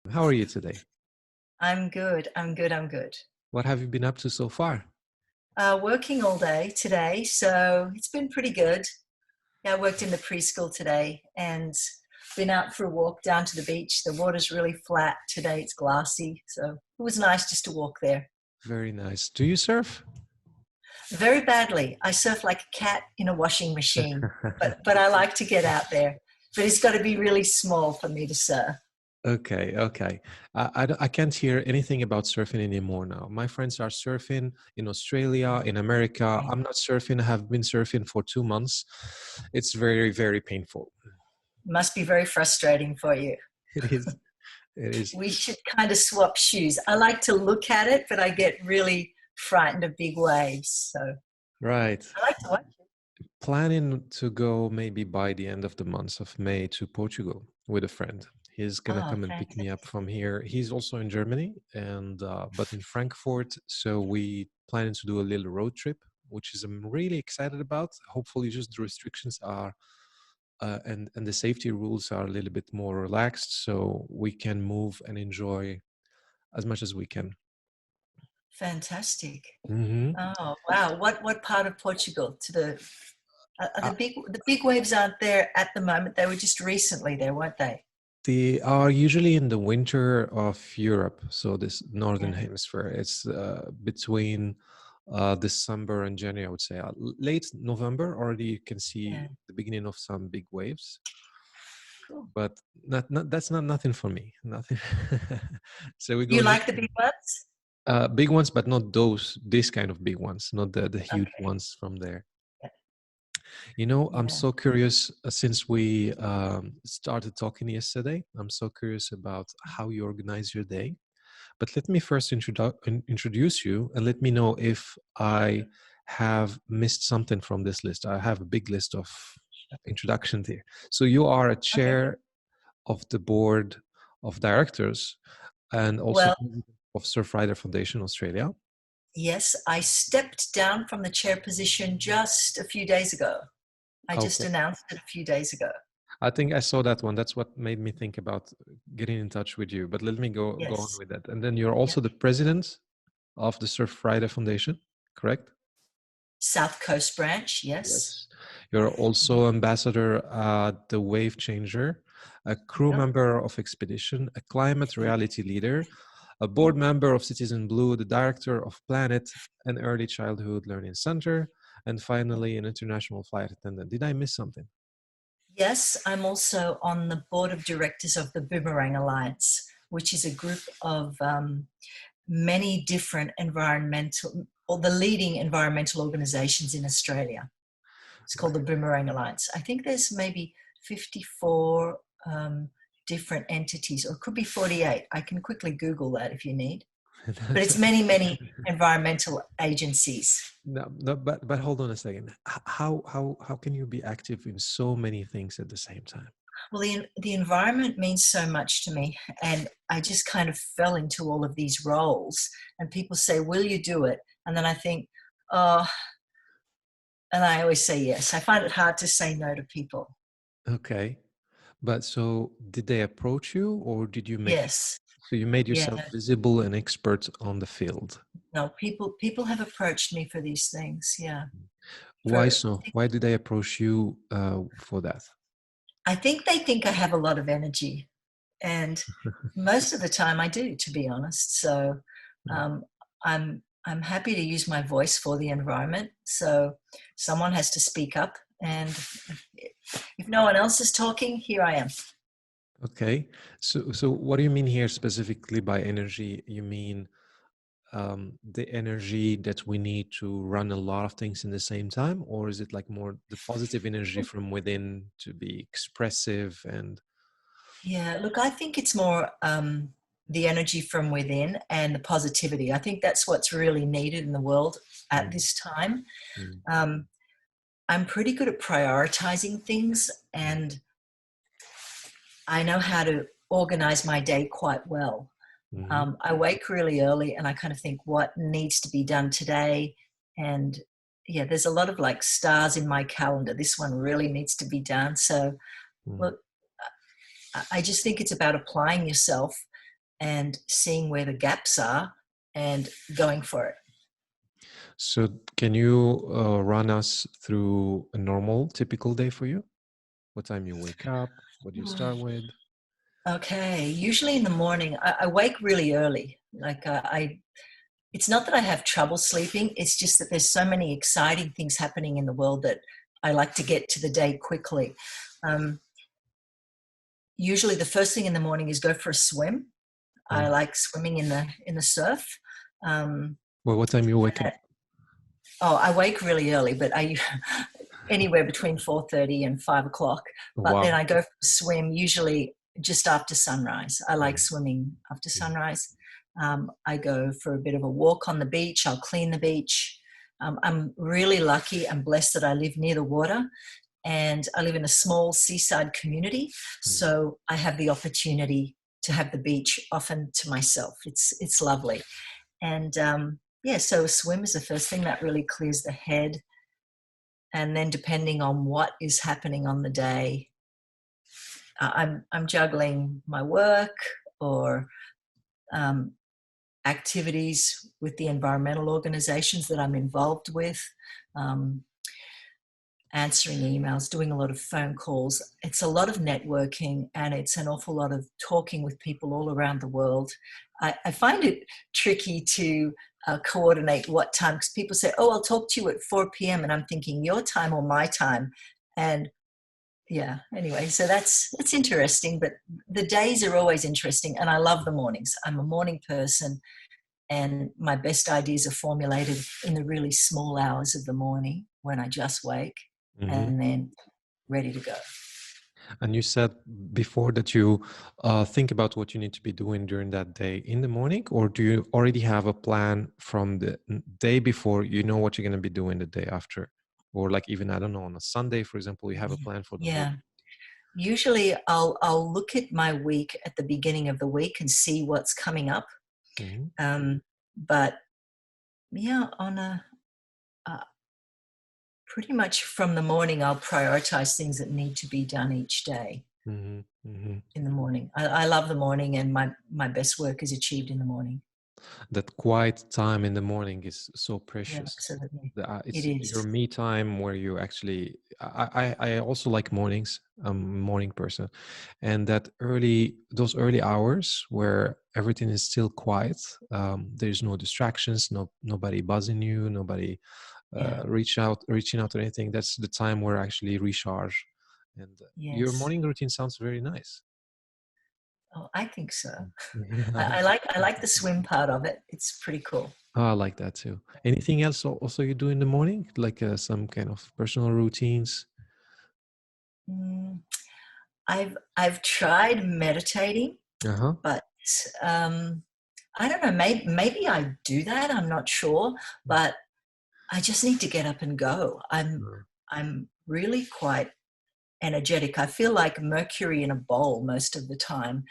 How are you today? I'm good. I'm good. I'm good. What have you been up to so far? Working all day today, so it's been pretty good. Yeah, I worked in the preschool today and been out for a walk down to the beach. The water's really flat today. It's glassy, so it was nice just to walk there. Very nice. Do you surf? Very badly. I surf like a cat in a washing machine, but I like to get out there. But it's got to be really small for me to surf. Okay, okay. I can't hear anything about surfing anymore now. My friends are surfing in Australia, in America. It I'm not surfing. I have been surfing for 2 months. It's very, very painful. must be very frustrating for you. It is. It is. We should kind of swap shoes. I like to look at it, but I get really frightened of big waves. So Right. I like to watch it. Planning to go maybe by the end of the month of May to Portugal with a friend. He's gonna Oh, come and pick me up fantastic. from here. He's also in Germany and but in Frankfurt. So we planning to do a little road trip, which is I'm really excited about. Hopefully, just the restrictions are and the safety rules are a little bit more relaxed, so we can move and enjoy as much as we can. Fantastic. Hmm. Oh, wow. What part of Portugal? To the are the big waves aren't there at the moment. They were just recently there, weren't they? They are usually in the winter of Europe, so this northern Yeah. hemisphere. It's between December and January, I would say. Late November, already you can see Yeah. the beginning of some big waves, Cool. but not that's not nothing for me. Nothing. So we go You just like the big ones? big ones, but not this kind of big ones, not the huge Okay. ones from there. Yeah. I'm Yeah. so curious since we started talking yesterday. I'm so curious about how you organize your day. But let me first introduce you and let me know if I have missed something from this list. I have a big list of introductions here. So you are a Okay. chair of the board of directors and also Well, president of Surfrider Foundation Australia. yes, I stepped down from the chair position just a few days ago. I just Okay. announced it a few days ago. I think I saw that one. That's what made me think about getting in touch with you. But let me go on Yes. with that. And then you're Yeah. also the president of the Surfrider Foundation, correct? South Coast branch, yes. Yes. You're also ambassador at the Wave Changer, a crew Yep. member of Expedition, a climate Yep. reality leader, a board member of Citizen Blue, the director of Planet, an early childhood learning center, and Yep. finally an international flight attendant. Did I miss something? Yes, I'm also on the board of directors of the Boomerang Alliance, which is a group of many different environmental, or the leading environmental organizations in Australia. It's called the Right. Boomerang Alliance. I think there's maybe 54 different entities, or it could be 48. I can quickly Google that if you need. But it's many, many environmental agencies. No, no, but hold on a second. How can you be active in so many things at the same time? Well, the environment means so much to me. And I just kind of fell into all of these roles. And people say, will you do it? And then I think, oh, and I always say yes. I find it hard to say no to people. Okay, but so did they approach you, or did you make Yes. so you made Yeah. yourself visible and expert on the field? No, people have approached me for these things. Yeah. Why For so? Why did they approach you for that? I think I have a lot of energy. And most of the time I do, to be honest. So um, I'm happy to use my voice for the environment. So someone has to speak up, and if no one else is talking, here I am. Okay, so what do you mean here specifically by energy? You mean the energy that we need to run a lot of things in the same time, or is it like more the positive energy from within to be expressive and Yeah, look, I think it's more the energy from within and the positivity. I think that's what's really needed in the world at Mm, this time. mm, Um, I'm pretty good at prioritizing things, mm, and I know how to organize my day quite well. mhm, I wake really early and I kind of think what needs to be done today. And yeah, there's a lot of like stars in my calendar. This one really needs to be done. So, mm, look, I just think it's about applying yourself and seeing where the gaps are and going for it. So can you run us through a normal, typical day for you? What time you wake up? What do you start with? Okay, usually in the morning, I wake really early. Like it's not that I have trouble sleeping. It's just that there's so many exciting things happening in the world that I like to get to the day quickly. Usually the first thing in the morning is go for a swim. I like swimming in the surf. Well, what time you wake up? Oh, I wake really early, but I anywhere between 4:30 and 5 o'clock. But Wow. then I go for a swim usually just after sunrise. I like swimming after sunrise. I go for a bit of a walk on the beach. I'll clean the beach. I'm really lucky and blessed that I live near the water, and I live in a small seaside community. So I have the opportunity to have the beach often to myself. It's lovely. And so a swim is the first thing that really clears the head. And then depending on what is happening on the day, I'm juggling my work or activities with the environmental organizations that I'm involved with, answering emails, doing a lot of phone calls. It's a lot of networking, and it's an awful lot of talking with people all around the world. I find it tricky to coordinate what time, because people say, oh, I'll talk to you at 4 p.m. And I'm thinking your time or my time. And yeah, anyway, so that's interesting, but the days are always interesting, and I love the mornings. I'm a morning person, and my best ideas are formulated in the really small hours of the morning when I just wake and then ready to go. And you said before that you think about what you need to be doing during that day in the morning, or do you already have a plan from the day before? You know what you're going to be doing the day after, or like even, I don't know, on a Sunday, for example, you have a plan for the whole. Yeah. Usually I'll look at my week at the beginning of the week and see what's coming up. But yeah, on a pretty much from the morning, I'll prioritize things that need to be done each day in the morning. I love the morning, and my best work is achieved in the morning. That quiet time in the morning is so precious. Yeah, absolutely. It's It is. your me time where you actually, I also like mornings. I'm a morning person. And those early hours where everything is still quiet, there's no distractions, nobody buzzing you, nobody reaching out or anything. That's the time where I actually recharge. And your Yes. morning routine sounds very nice. Oh, I think so. Yeah. I like the swim part of it. It's pretty cool. Oh, I like that too. Anything else also you do in the morning, like some kind of personal routines? I've tried meditating, but I don't know. Maybe I do that. I'm not sure, but I just need to get up and go. I'm really quite energetic. I feel like Mercury in a bowl most of the time,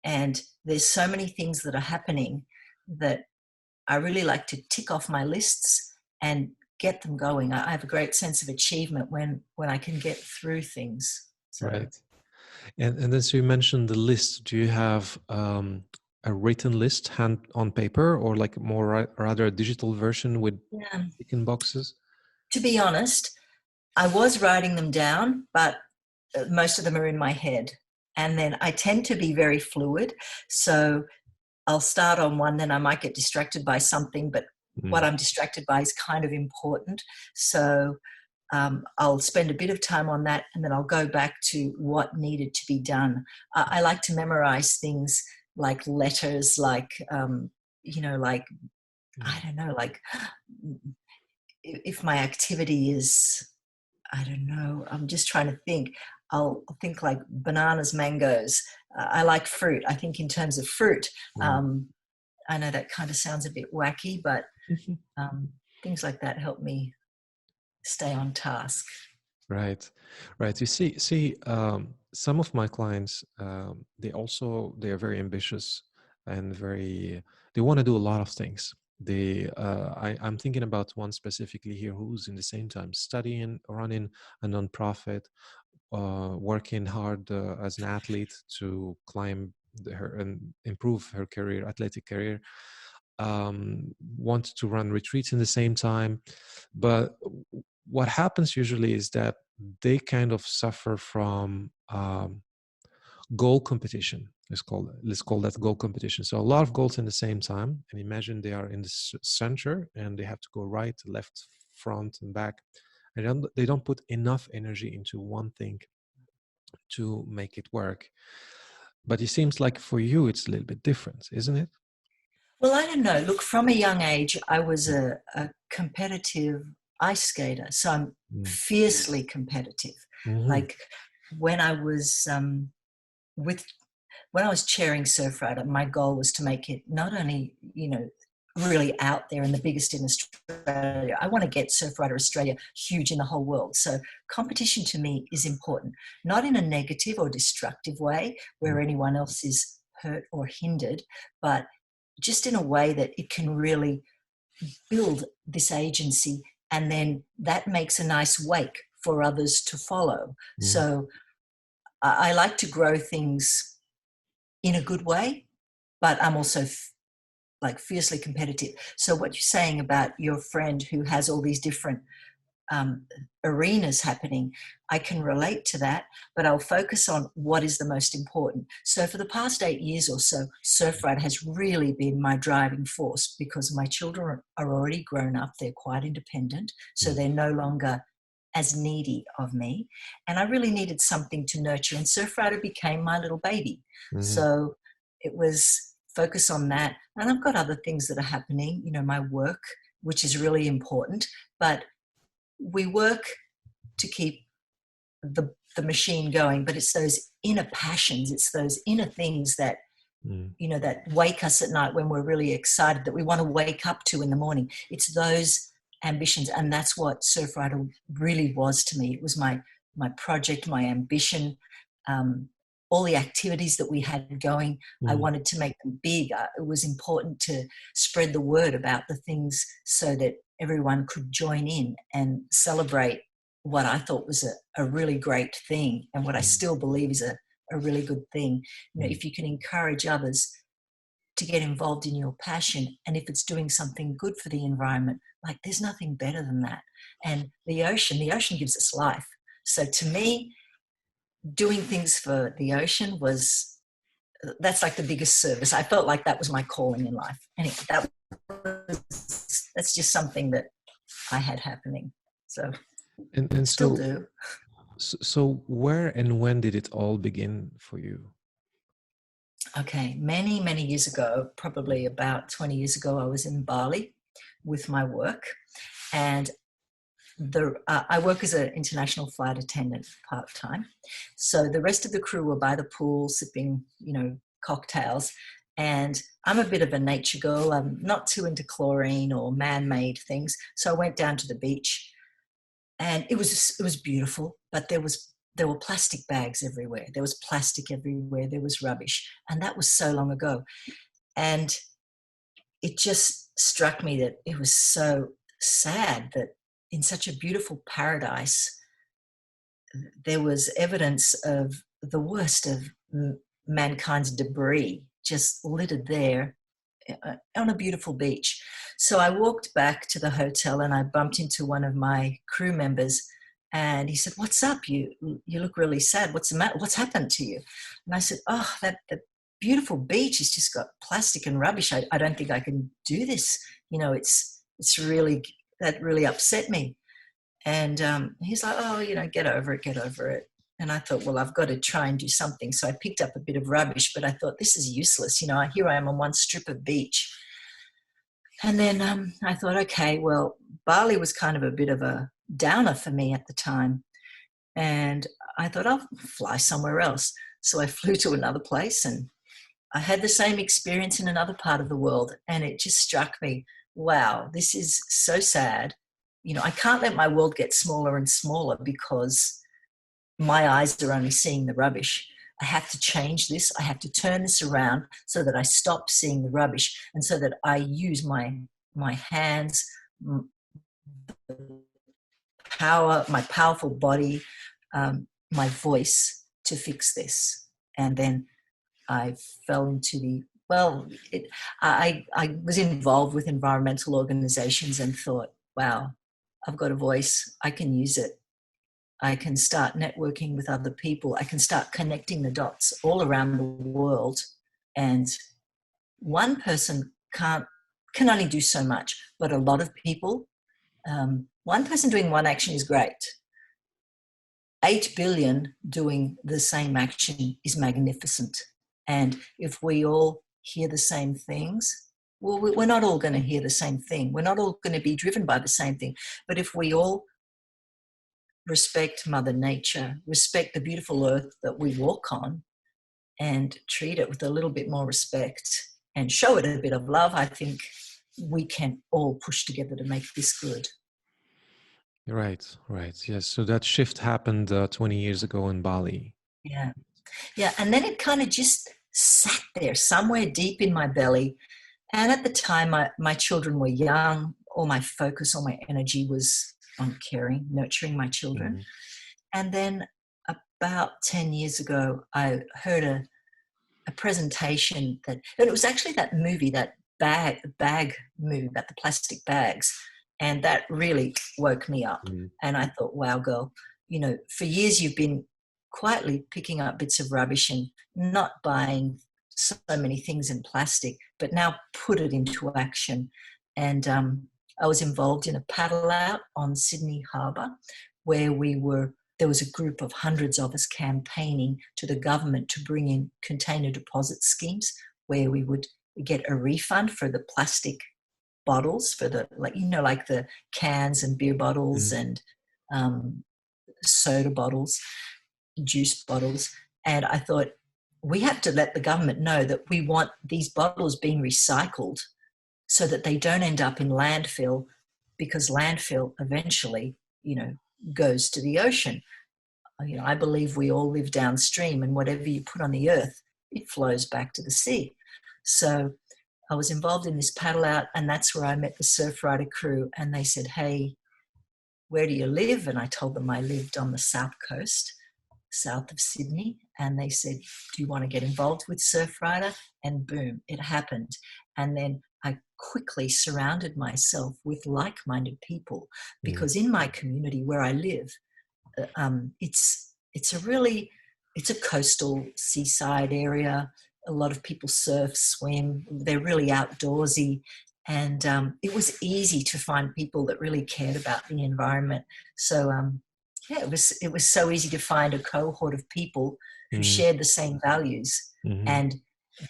and there's so many things that are happening that I really like to tick off my lists and get them going. I have a great sense of achievement when I can get through things. So. Right. And then so you mentioned the list. Do you have a written list hand on paper, or like more rather a digital version with ticking boxes? To be honest, I was writing them down, but most of them are in my head. And then I tend to be very fluid. So I'll start on one, then I might get distracted by something, but what I'm distracted by is kind of important. So I'll spend a bit of time on that, and then I'll go back to what needed to be done. I like to memorize things like letters, like, like, I don't know, like if my activity is, I don't know, I'm just trying to think. I'll think like bananas, mangoes. I like fruit. I think in terms of fruit. I know that kind of sounds a bit wacky, but things like that help me stay on task. Right. You see, some of my clients, they are very ambitious and they want to do a lot of things. I'm thinking about one specifically here who's in the same time studying, running a nonprofit, working hard as an athlete to climb her and improve her career, athletic career. Want to run retreats in the same time, but what happens usually is that they kind of suffer from goal competition. Let's call that goal competition. So a lot of goals in the same time, and imagine they are in the center and they have to go right, left, front, and back, and they don't put enough energy into one thing to make it work. But it seems like for you it's a little bit different, isn't it? Well, I don't know. Look, from a young age, I was a competitive ice skater. So I'm fiercely competitive. Mm-hmm. Like when I was when I was chairing Surfrider, my goal was to make it not only, really out there and the biggest in Australia. I want to get Surfrider Australia huge in the whole world. So competition to me is important, not in a negative or destructive way where anyone else is hurt or hindered, but just in a way that it can really build this agency, and then that makes a nice wake for others to follow. So I like to grow things in a good way, but I'm also like fiercely competitive. So what you're saying about your friend who has all these different arenas happening, I can relate to that, but I'll focus on what is the most important. So for the past 8 years or so, Surfrider has really been my driving force because my children are already grown up. They're quite independent, so they're no longer as needy of me. And I really needed something to nurture, and Surfrider became my little baby. So it was focus on that. And I've got other things that are happening, my work, which is really important, but we work to keep the machine going, but it's those inner passions, it's those inner things that, that wake us at night when we're really excited, that we want to wake up to in the morning. It's those ambitions. And that's what Surfrider really was to me. It was my project, my ambition, all the activities that we had going. I wanted to make them big. It was important to spread the word about the things so that everyone could join in and celebrate what I thought was a really great thing, and what I still believe is a really good thing. If you can encourage others to get involved in your passion, and if it's doing something good for the environment, like there's nothing better than that. And the ocean gives us life. So to me, doing things for the ocean that's like the biggest service. I felt like that was my calling in life. Anyway, that's just something that I had happening. So and still so do. So where and when did it all begin for you? Okay, many, many years ago, probably about 20 years ago, I was in Bali with my work, and I work as an international flight attendant part-time. So the rest of the crew were by the pool sipping, cocktails. And I'm a bit of a nature girl. I'm not too into chlorine or man-made things. So I went down to the beach, and it was beautiful, but there were plastic bags everywhere. There was plastic everywhere. There was rubbish. And that was so long ago. And it just struck me that it was so sad that in such a beautiful paradise, there was evidence of the worst of mankind's debris just littered there on a beautiful beach. So I walked back to the hotel and I bumped into one of my crew members, and he said, "What's up? You look really sad. What's the matter? What's happened to you?" And I said, "Oh, that beautiful beach has just got plastic and rubbish. I don't think I can do this. It's really, that really upset me." And he's like, "Oh, get over it, get over it." And I thought, well, I've got to try and do something. So I picked up a bit of rubbish, but I thought, this is useless. Here I am on one strip of beach. And then I thought, okay, well, Bali was kind of a bit of a downer for me at the time. And I thought, I'll fly somewhere else. So I flew to another place, and I had the same experience in another part of the world. And it just struck me, wow, this is so sad. I can't let my world get smaller and smaller because my eyes are only seeing the rubbish. I have to change this. I have to turn this around so that I stop seeing the rubbish, and so that I use my hands, my powerful body, my voice to fix this. And then I fell into I was involved with environmental organizations and thought, wow, I've got a voice. I can use it. I can start networking with other people. I can start connecting the dots all around the world. And one person can only do so much, but a lot of people, one person doing one action is great. 8 billion doing the same action is magnificent. And if we all hear the same things, well, we're not all going to hear the same thing. We're not all going to be driven by the same thing. But if we all respect Mother Nature, respect the beautiful earth that we walk on, and treat it with a little bit more respect and show it a bit of love, I think we can all push together to make this good. Right, right. Yes. So that shift happened 20 years ago in Bali. Yeah. Yeah. And then it kind of just sat there somewhere deep in my belly. And at the time, my children were young. All my focus, all my energy was on caring, nurturing my children. Mm-hmm. And then about 10 years ago, I heard a presentation and it was actually that movie, that bag movie about the plastic bags. And that really woke me up. Mm-hmm. And I thought, wow, girl, for years you've been quietly picking up bits of rubbish and not buying so many things in plastic, but now put it into action. And I was involved in a paddle out on Sydney Harbour where there was a group of hundreds of us campaigning to the government to bring in container deposit schemes where we would get a refund for the plastic bottles, for the like the cans and beer bottles and soda bottles, juice bottles. And I thought, we have to let the government know that we want these bottles being recycled so that they don't end up in landfill, because landfill eventually, goes to the ocean. I believe we all live downstream, and whatever you put on the earth, it flows back to the sea. So I was involved in this paddle out, and that's where I met the Surfrider crew. And they said, hey, where do you live? And I told them I lived on the south coast, south of Sydney. And they said, do you want to get involved with Surfrider? And boom, it happened. And then I quickly surrounded myself with like-minded people, because in my community where I live, it's a coastal seaside area. A lot of people surf, swim. They're really outdoorsy. And it was easy to find people that really cared about the environment. So, it was so easy to find a cohort of people who shared the same values. And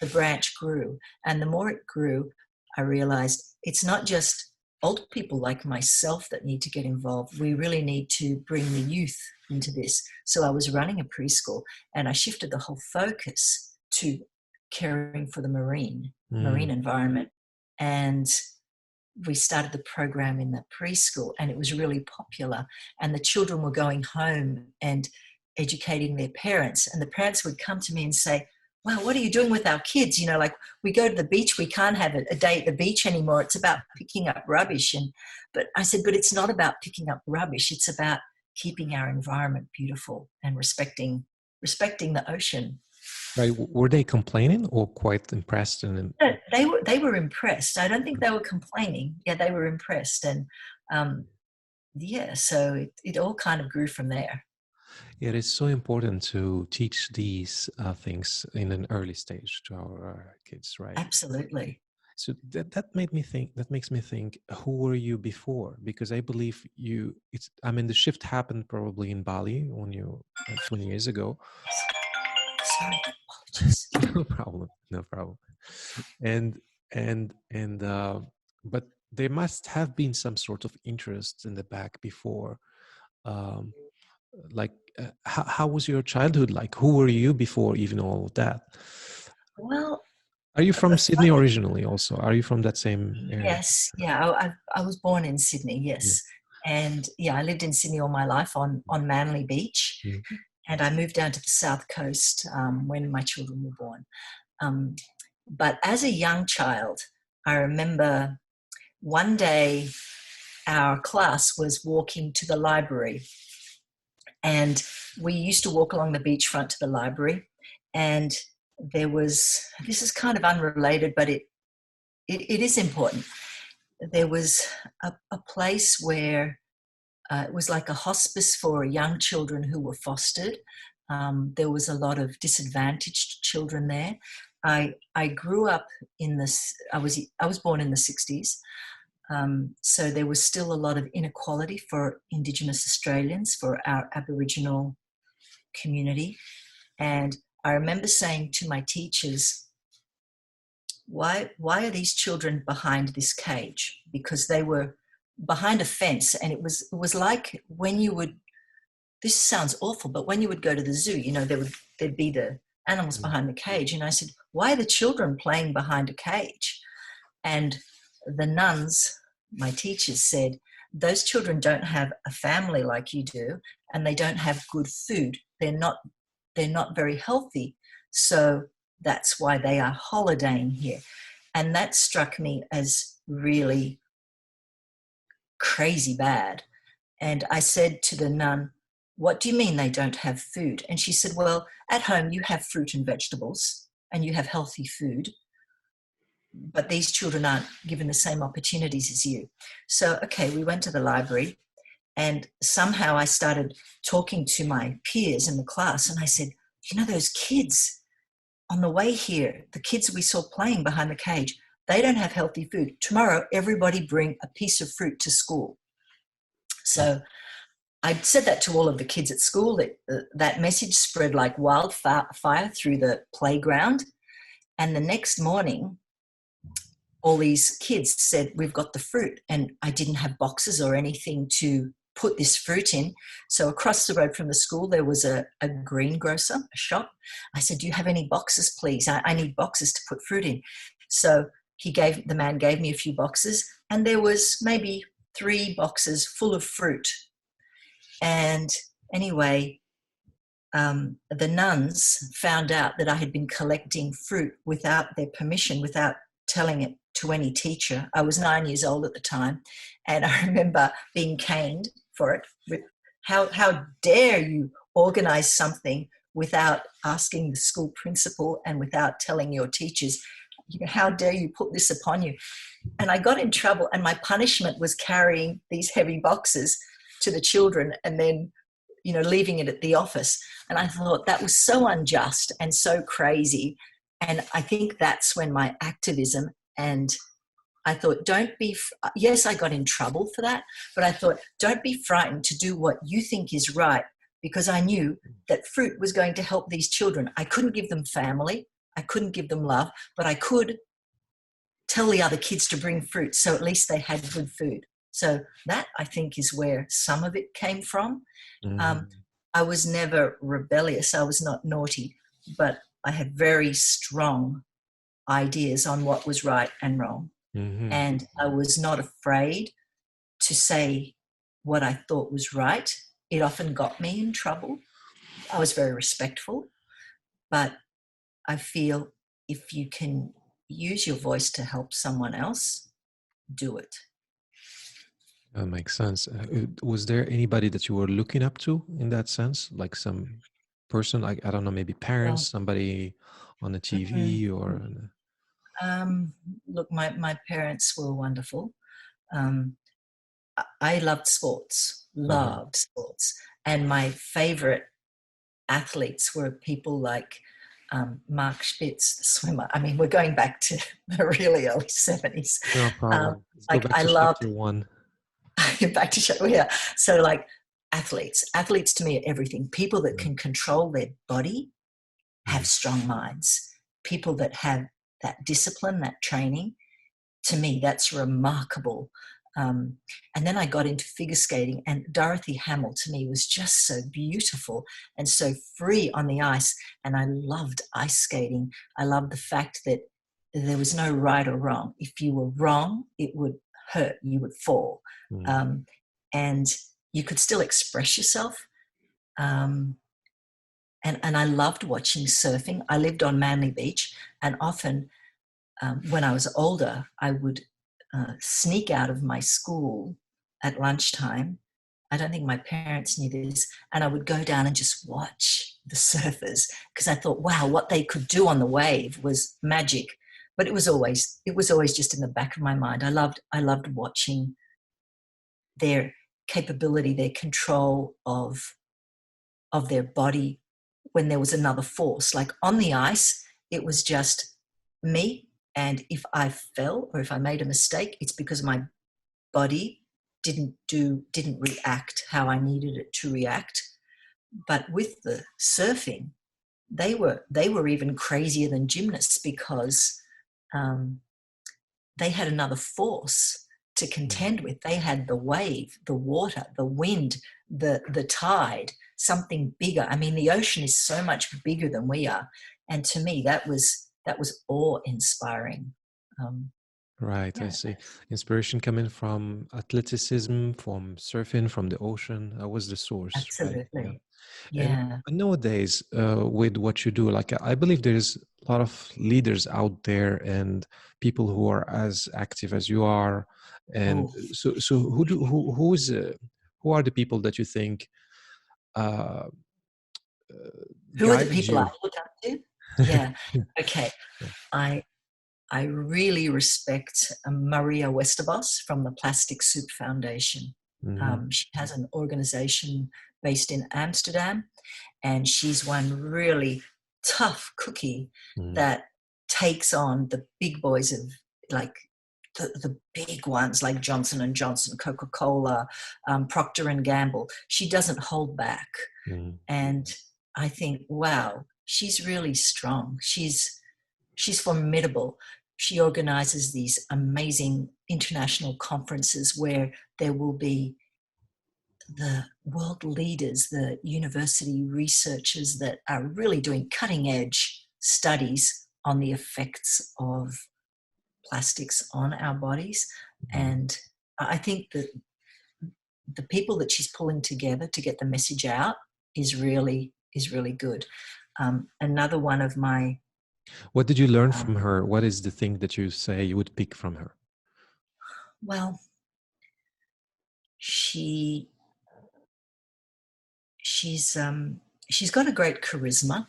the branch grew. And the more it grew, I realized it's not just old people like myself that need to get involved. We really need to bring the youth into this. So I was running a preschool, and I shifted the whole focus to caring for the marine environment. And we started the program in the preschool, and it was really popular. And the children were going home and educating their parents. And the parents would come to me and say, wow, what are you doing with our kids? Like we go to the beach, we can't have a day at the beach anymore. It's about picking up rubbish. But I said, but it's not about picking up rubbish. It's about keeping our environment beautiful and respecting the ocean. Right. Were they complaining or quite impressed? No, they were impressed. I don't think they were complaining. Yeah, they were impressed. And so it all kind of grew from there. Yeah, it is so important to teach these things in an early stage to our kids, right? Absolutely. So that makes me think, who were you before? Because I believe the shift happened probably in Bali when you 20 years ago. Sorry, apologies. No problem. But there must have been some sort of interest in the back before. How was your childhood like? Who were you before even all of that? Well, are you from Sydney originally also? Are you from that same area? Yes. Yeah. I was born in Sydney. Yes. Yeah. And I lived in Sydney all my life on Manly Beach. Mm-hmm. And I moved down to the south coast when my children were born. But as a young child, I remember one day our class was walking to the library. And we used to walk along the beachfront to the library. And there was, this is kind of unrelated, but it is important. There was a place where it was like a hospice for young children who were fostered. There was a lot of disadvantaged children there. I grew up in this, I was born in the 60s. So there was still a lot of inequality for Indigenous Australians, for our Aboriginal community. And I remember saying to my teachers, why are these children behind this cage? Because they were behind a fence, and it was like when you would, this sounds awful, but when you would go to the zoo, you know, there'd be the animals behind the cage. And I said, why are the children playing behind a cage? And the nuns, my teachers, said, those children don't have a family like you do, and they don't have good food. They're not very healthy. So that's why they are holidaying here. And that struck me as really crazy bad. And I said to the nun, what do you mean they don't have food? And she said, well, at home you have fruit and vegetables and you have healthy food, but these children aren't given the same opportunities as you. So, okay, we went to the library, and somehow I started talking to my peers in the class, and I said, you know, those kids on the way here, the kids we saw playing behind the cage, they don't have healthy food. Tomorrow, everybody bring a piece of fruit to school. So I said that to all of the kids at school. That message spread like wildfire through the playground. And the next morning, all these kids said, we've got the fruit. And I didn't have boxes or anything to put this fruit in. So across the road from the school, there was a greengrocer, a shop. I said, do you have any boxes, please? I need boxes to put fruit in. So the man gave me a few boxes, and there was maybe 3 boxes full of fruit. And anyway, the nuns found out that I had been collecting fruit without their permission, without telling it to any teacher. I was 9 years old at the time, and I remember being caned for it. How dare you organize something without asking the school principal and without telling your teachers? You know, how dare you put this upon you? And I got in trouble, and my punishment was carrying these heavy boxes to the children and then, you know, leaving it at the office. And I thought that was so unjust and so crazy. And I think that's when my activism, and I thought, yes, I got in trouble for that, but I thought, don't be frightened to do what you think is right, because I knew that fruit was going to help these children. I couldn't give them family, I couldn't give them love, but I could tell the other kids to bring fruit, so at least they had good food. So that, I think, is where some of it came from. I was never rebellious. I was not naughty, but I had very strong ideas on what was right and wrong. And I was not afraid to say what I thought was right. It often got me in trouble. I was very respectful, but I feel if you can use your voice to help someone else, do it. That makes sense. Was there anybody that you were looking up to in that sense? Like some person, like, I don't know, maybe parents, somebody on the TV or... Look, my parents were wonderful. I loved sports, And my favorite athletes were people like Mark Spitz, the swimmer. I mean, we're going back to the really early 70s. No problem. Like I loved back to show, yeah. So like athletes to me are everything. People that can control their body, have strong minds. People that have that discipline, that training, to me, that's remarkable. And then I got into figure skating, and Dorothy Hamill to me was just so beautiful and so free on the ice. And I loved ice skating. I loved the fact that there was no right or wrong. If you were wrong, it would hurt, you would fall. And you could still express yourself. And I loved watching surfing. I lived on Manly Beach, and often when I was older, I would sneak out of my school at lunchtime. I don't think my parents knew this. And I would go down and just watch the surfers, because I thought, wow, what they could do on the wave was magic. But it was always just in the back of my mind. I loved watching their capability, their control of their body when there was another force. Like on the ice, it was just me. And if I fell or if I made a mistake, it's because my body didn't react how I needed it to react. But with the surfing, they were even crazier than gymnasts, because they had another force to contend with. They had the wave, the water, the wind, the tide, something bigger. I mean, the ocean is so much bigger than we are, and to me, that was awe-inspiring. Right, I Yeah, see. Inspiration coming from athleticism, from surfing, from the ocean. That was the source, right? Yeah. absolutely. And Yeah. nowadays, with what you do, like I believe there's a lot of leaders out there and people who are as active as you are. And Oh, so who are the people that you think uh, who are the guided people I you? look up to? Yeah. Okay. I I really respect Maria Westerbos from the Plastic Soup Foundation. Mm-hmm. She has an organization based in Amsterdam, and she's one really tough cookie that takes on the big boys of, like, the big ones like Johnson and Johnson, Coca-Cola, Procter and Gamble. She doesn't hold back, Mm-hmm. and I think, wow, she's really strong. She's formidable. She organizes these amazing international conferences where there will be the world leaders, the university researchers that are really doing cutting edge studies on the effects of plastics on our bodies. And I think that the people that she's pulling together to get the message out is really good. Another one of my What did you learn from her? What is the thing that you say you would pick from her? well, she she's got a great charisma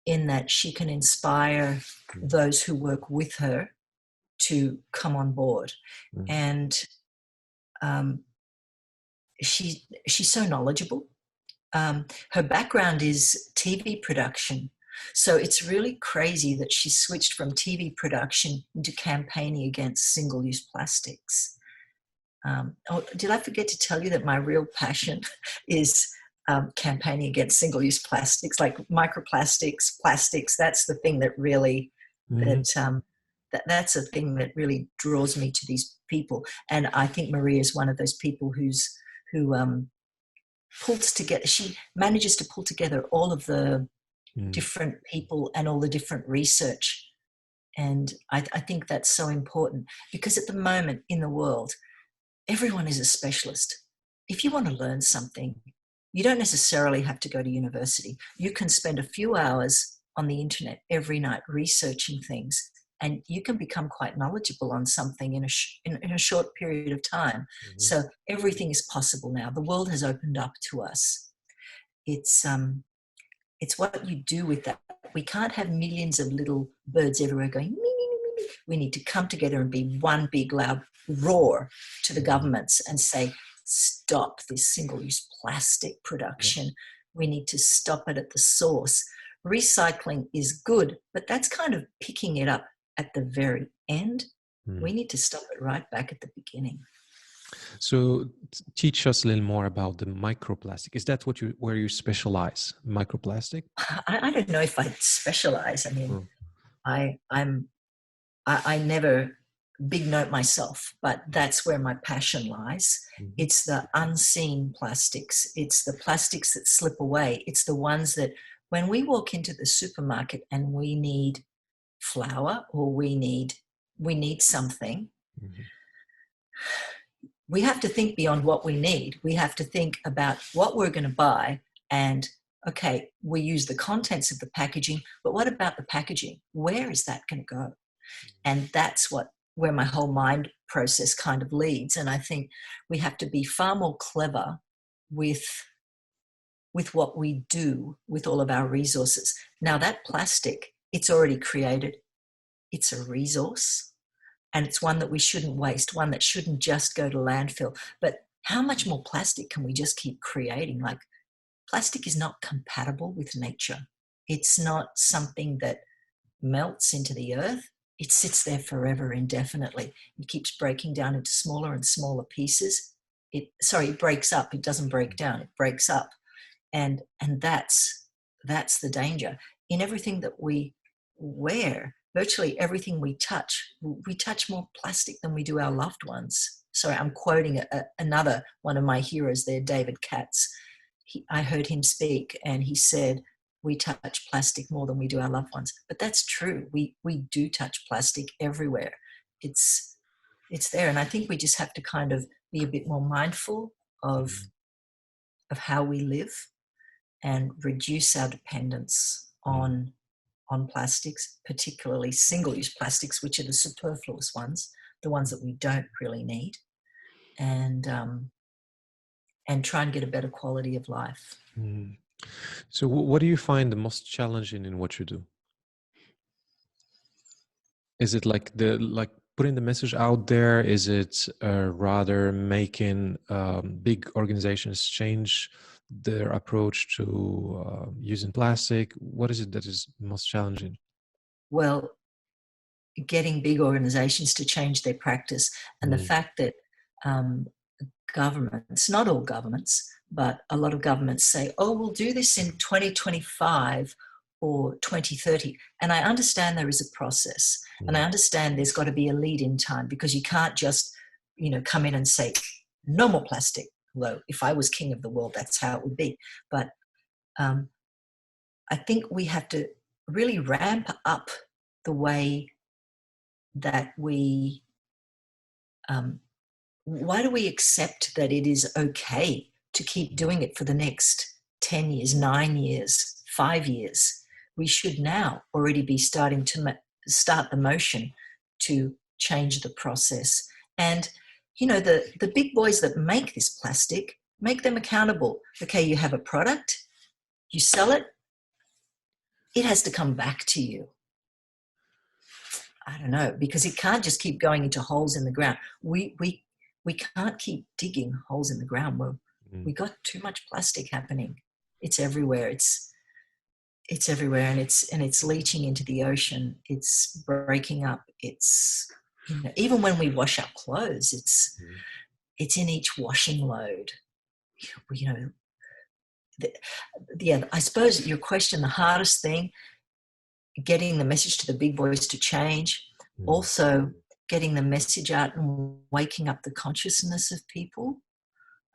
in that she can inspire those who work with her to come on board, Mm-hmm. and she's so knowledgeable. Her background is TV production, so it's really crazy that she switched from TV production into campaigning against single-use plastics. Oh, did I forget to tell you that my real passion is campaigning against single-use plastics, like microplastics, plastics? That's the thing that really Mm-hmm. that's a thing that really draws me to these people. And I think Maria is one of those people who pulls together. She manages to pull together all of the different people and all the different research. And I think that's so important, because at the moment in the world, everyone is a specialist. If you want to learn something, you don't necessarily have to go to university. You can spend a few hours on the internet every night researching things, and you can become quite knowledgeable on something in a short period of time. Mm-hmm. So everything is possible now. The world has opened up to us. It's what you do with that. We can't have millions of little birds everywhere going, me, me, me, me, me. We need to come together and be one big loud roar to the governments and say, stop this single-use plastic production. We need to stop it at the source. Recycling is good, but that's kind of picking it up at the very end. We need to stop it right back at the beginning. So teach us a little more about the microplastic. Is that where you specialize? Microplastic? I don't know if I'd specialize. I mean, I never big note myself, but that's where my passion lies. Mm-hmm. It's the unseen plastics. It's the plastics that slip away. It's the ones that when we walk into the supermarket and we need flour or we need something, we have to think beyond what we need. We have to think about what we're going to buy, and okay, we use the contents of the packaging, but what about the packaging? Where is that going to go? And that's where my whole mind process kind of leads. And I think we have to be far more clever with with what we do with all of our resources. Now that plastic, it's already created. It's a resource, and it's one that we shouldn't waste, one that shouldn't just go to landfill. But how much more plastic can we just keep creating? Like, plastic is not compatible with nature. It's not something that melts into the earth. It sits there forever, indefinitely. It keeps breaking down into smaller and smaller pieces. It breaks up. It doesn't break down. It breaks up. And that's the danger. In everything that we wear, virtually everything we touch more plastic than we do our loved ones. Sorry, I'm quoting another one of my heroes there, David Katz. I heard him speak, and he said, we touch plastic more than we do our loved ones. But that's true. We do touch plastic everywhere. It's there. And I think we just have to kind of be a bit more mindful of how we live and reduce our dependence on plastics, particularly single-use plastics, which are the superfluous ones, the ones that we don't really need, and try and get a better quality of life. So what do you find the most challenging in what you do? Is it like putting the message out there? Is it rather making big organizations change their approach to using plastic? What is it that is most challenging? Well, getting big organizations to change their practice, and the fact that governments, not all governments, but a lot of governments say, oh, we'll do this in 2025 or 2030. And I understand there is a process, and I understand there's got to be a lead in time, because you can't just, come in and say, no more plastic. Although if I was king of the world, that's how it would be. But I think we have to really ramp up the way that we, why do we accept that it is okay to keep doing it for the next 10 years, 9 years, 5 years? We should now already be starting to start the motion to change the process. And, the big boys that make this plastic, make them accountable. Okay, you have a product, you sell it, it has to come back to you. I don't know, because it can't just keep going into holes in the ground. We can't keep digging holes in the ground. We got too much plastic happening. It's everywhere. It's everywhere, and it's leaching into the ocean. It's breaking up. It's, even when we wash our clothes, it's in each washing load. I suppose your question, the hardest thing, getting the message to the big boys to change, also getting the message out and waking up the consciousness of people.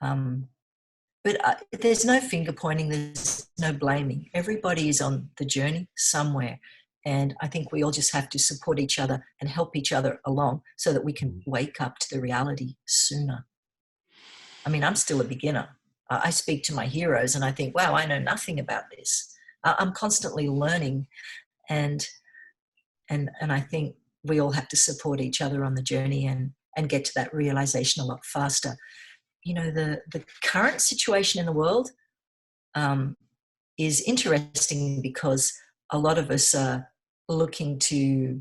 But there's no finger pointing, there's no blaming. Everybody is on the journey somewhere. And I think we all just have to support each other and help each other along so that we can wake up to the reality sooner. I mean, I'm still a beginner. I speak to my heroes and I think, wow, I know nothing about this. I'm constantly learning, and I think we all have to support each other on the journey and get to that realization a lot faster. The current situation in the world is interesting because a lot of us are looking to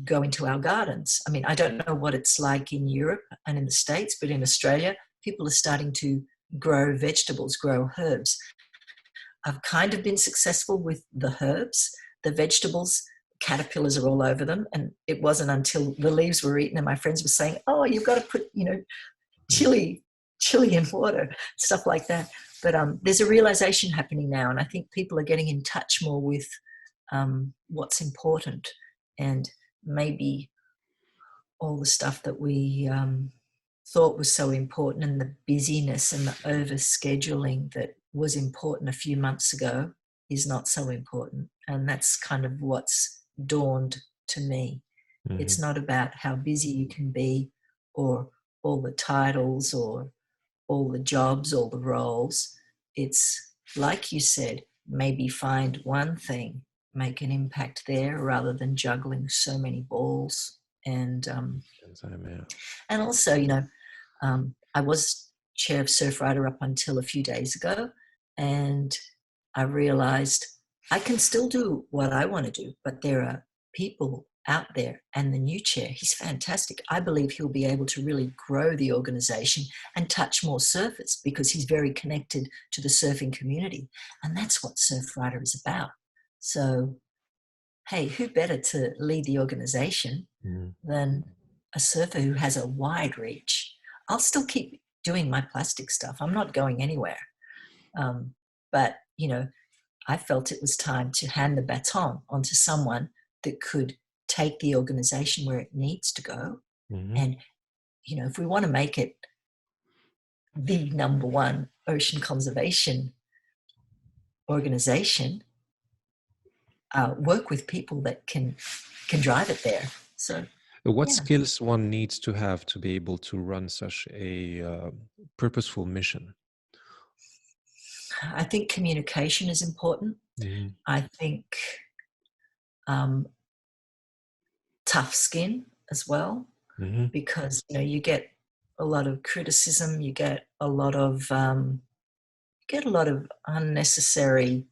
go into our gardens. I mean, I don't know what it's like in Europe and in the States, but in Australia, people are starting to grow vegetables, grow herbs. I've kind of been successful with the herbs. The vegetables, caterpillars are all over them. And it wasn't until the leaves were eaten and my friends were saying, oh, you've got to put, chili in water, stuff like that. But there's a realization happening now, and I think people are getting in touch more with what's important, and maybe all the stuff that we thought was so important, and the busyness and the overscheduling that was important a few months ago is not so important. And that's kind of what's dawned to me. It's not about how busy you can be, or all the titles, or all the jobs, all the roles. It's, like you said, maybe find one thing, make an impact there rather than juggling so many balls. And also, I was chair of Surfrider up until a few days ago, And I realized I can still do what I want to do, but there are people out there, and the new chair, he's fantastic. I believe he'll be able to really grow the organization and touch more surfers because he's very connected to the surfing community. And that's what Surfrider is about. So, hey, who better to lead the organization than a surfer who has a wide reach? I'll still keep doing my plastic stuff. I'm not going anywhere. But, you know, I felt it was time to hand the baton onto someone that could take the organization where it needs to go. And, you know, if we want to make it the number one ocean conservation organization, work with people that can drive it there. So, What yeah. skills one needs to have to be able to run such a purposeful mission? I think communication is important. I think tough skin as well, because, you know, you get a lot of criticism, you get a lot of unnecessary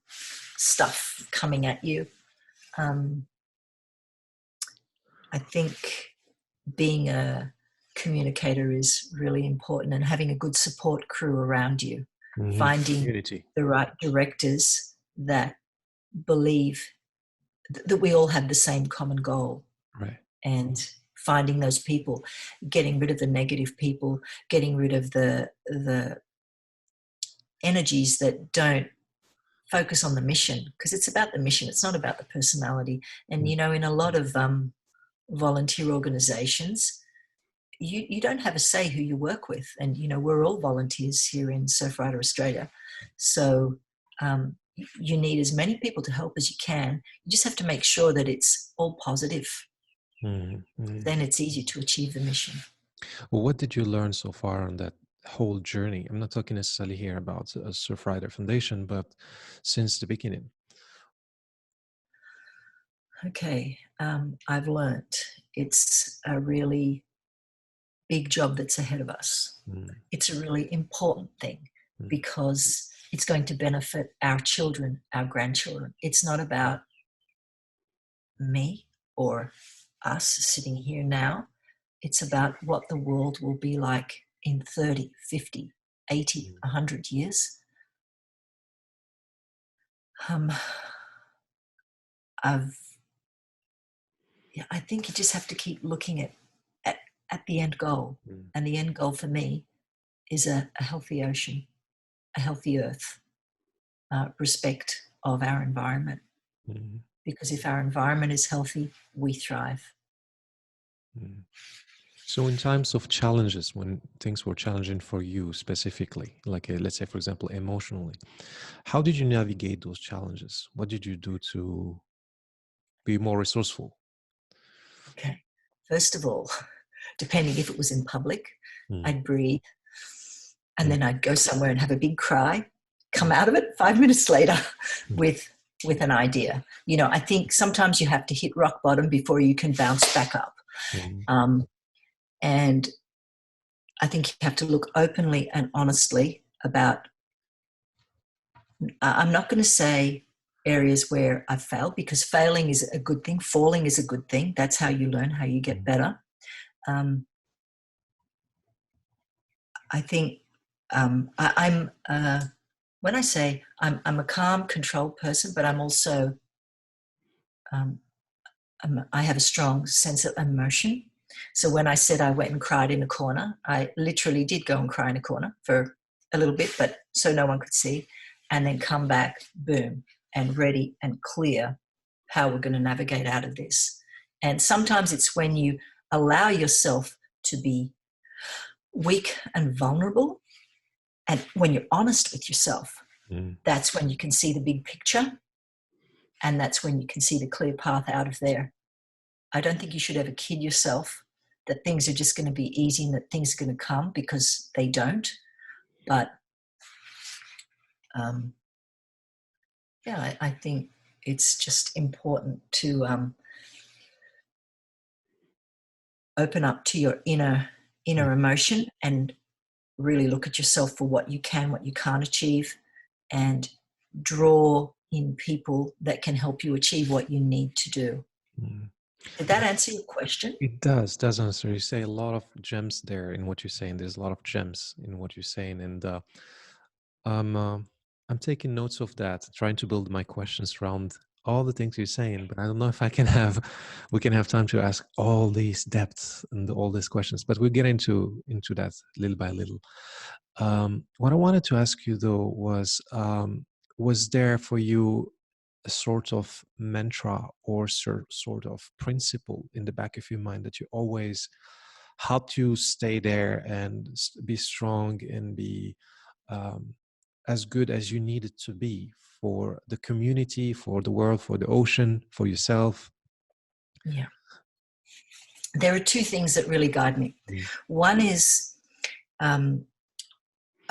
stuff coming at you. I think being a communicator is really important, and having a good support crew around you, finding Community. the right directors that believe that we all have the same common goal. Right. And finding those people, getting rid of the negative people, getting rid of the energies that don't focus on the mission, because it's about the mission. It's not about the personality. And, you know, in a lot of volunteer organizations, you don't have a say who you work with. And, you know, we're all volunteers here in Surfrider Australia. So you need as many people to help as you can. You just have to make sure that it's all positive. Then it's easy to achieve the mission. Well, what did you learn so far on that whole journey? I'm not talking necessarily here about Surfrider Foundation, but since the beginning. Okay, I've learned it's a really big job that's ahead of us. It's a really important thing because it's going to benefit our children, our grandchildren. It's not about me or us sitting here now. It's about what the world will be like in 30, 50, 80, 100 years. I think you just have to keep looking at the end goal. And the end goal for me is a healthy ocean, a healthy earth, respect of our environment. Because if our environment is healthy, we thrive. So in times of challenges, when things were challenging for you specifically, like let's say, for example, emotionally, how did you navigate those challenges? What did you do to be more resourceful? Okay. First of all, depending if it was in public, I'd breathe, and then I'd go somewhere and have a big cry, come out of it 5 minutes later with an idea. You know, I think sometimes you have to hit rock bottom before you can bounce back up. And I think you have to look openly and honestly about, I'm not going to say areas where I failed, because failing is a good thing. Falling is a good thing. That's how you learn, how you get better. I think I'm when I say I'm a calm, controlled person, but I'm also, I have a strong sense of emotion. So when I said I went and cried in a corner, I literally did go and cry in a corner for a little bit, but so no one could see, and then come back, boom, and ready and clear how we're going to navigate out of this. And sometimes it's when you allow yourself to be weak and vulnerable, and when you're honest with yourself, that's when you can see the big picture, and that's when you can see the clear path out of there. I don't think you should ever kid yourself that things are just going to be easy and that things are going to come, because they don't. But I think it's just important to open up to your inner emotion and really look at yourself for what you can, what you can't achieve, and draw in people that can help you achieve what you need to do. Mm. Did that answer your question? It does answer. You say a lot of gems there in what you're saying. There's a lot of gems in what you're saying, and I'm I'm taking notes of that, trying to build my questions around all the things you're saying. But I don't know if we can have time to ask all these depths and all these questions. But we'll get into that little by little. What I wanted to ask you though was there for you a sort of mantra or sort of principle in the back of your mind that you always helped you stay there and be strong and be um, as good as you needed to be for the community, for the world, for the ocean, for yourself? Yeah. There are two things that really guide me. One is a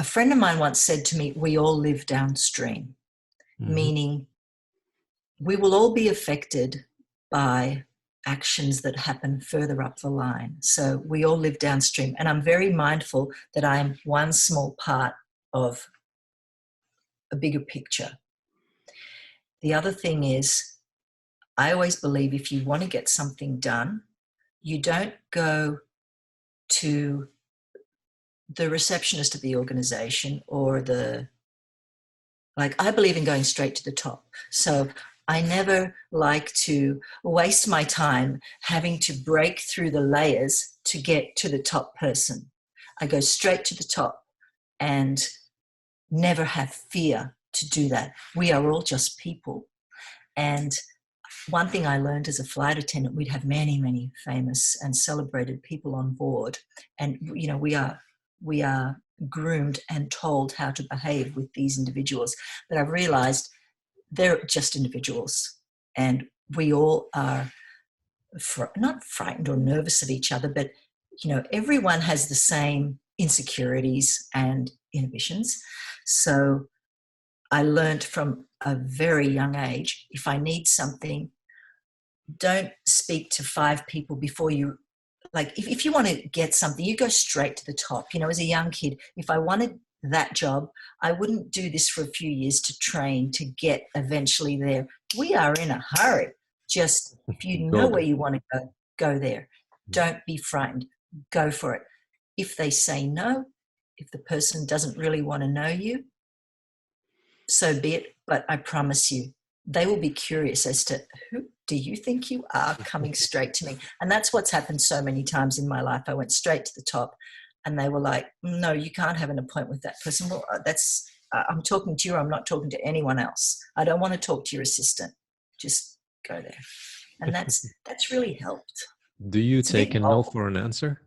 friend of mine once said to me, we all live downstream, meaning we will all be affected by actions that happen further up the line. So we all live downstream. And I'm very mindful that I am one small part of a bigger picture. The other thing is, I always believe if you want to get something done, you don't go to the receptionist of the organization or I believe in going straight to the top. So I never like to waste my time having to break through the layers to get to the top person. I go straight to the top and never have fear to do that. We are all just people. And one thing I learned as a flight attendant, we'd have many, many famous and celebrated people on board. And, you know, we are groomed and told how to behave with these individuals. But I've realized they're just individuals. And we all are not frightened or nervous of each other, but, you know, everyone has the same insecurities and inhibitions. So I learned from a very young age, if I need something, don't speak to 5 people before you, like if you want to get something, you go straight to the top. You know, as a young kid, if I wanted that job, I wouldn't do this for a few years to train to get eventually there. We are in a hurry. Just if you know where you want to go there. Don't be frightened. Go for it. If they say no, if the person doesn't really want to know you, so be it. But I promise you, they will be curious as to who do you think you are coming straight to me? And that's what's happened so many times in my life. I went straight to the top and they were like, no, you can't have an appointment with that person. Well, I'm talking to you. I'm not talking to anyone else. I don't want to talk to your assistant. Just go there. And that's really helped. Do you take a no for an answer?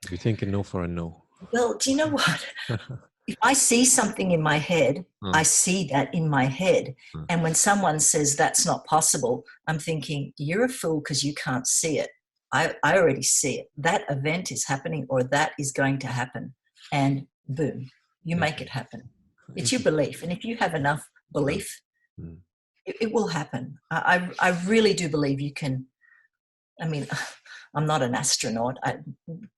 Do you think a no for a no? Well, do you know what? If I see something in my head, I see that in my head. And when someone says that's not possible, I'm thinking, you're a fool because you can't see it. I already see it. That event is happening or that is going to happen. And boom, you make it happen. It's your belief. And if you have enough belief, it will happen. I really do believe you can. I mean, I'm not an astronaut.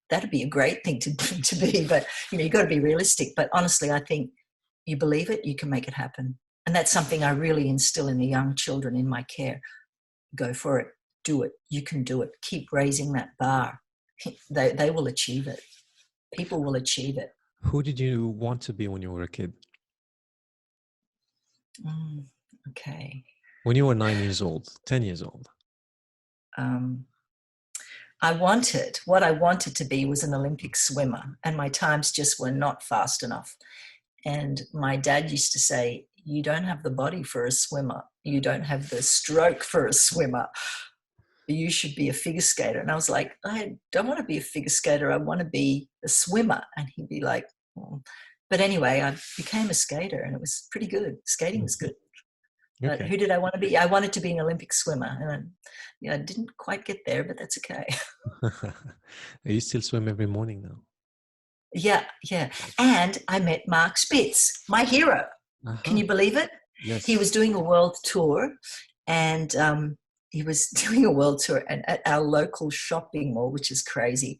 That'd be a great thing to be, but you know, you've got to be realistic. But honestly, I think you believe it, you can make it happen. And that's something I really instill in the young children in my care. Go for it. Do it. You can do it. Keep raising that bar. They will achieve it. People will achieve it. Who did you want to be when you were a kid? Okay. When you were 9 years old, 10 years old? What I wanted to be was an Olympic swimmer, and my times just were not fast enough. And my dad used to say, you don't have the body for a swimmer. You don't have the stroke for a swimmer. You should be a figure skater. And I was like, I don't want to be a figure skater. I want to be a swimmer. And he'd be like, oh. But anyway, I became a skater and it was pretty good. Skating was good. But who did I want to be? I wanted to be an Olympic swimmer. And I didn't quite get there, but that's okay. You still swim every morning now? Yeah. And I met Mark Spitz, my hero. Can you believe it? Yes. He was doing a world tour and at our local shopping mall, which is crazy.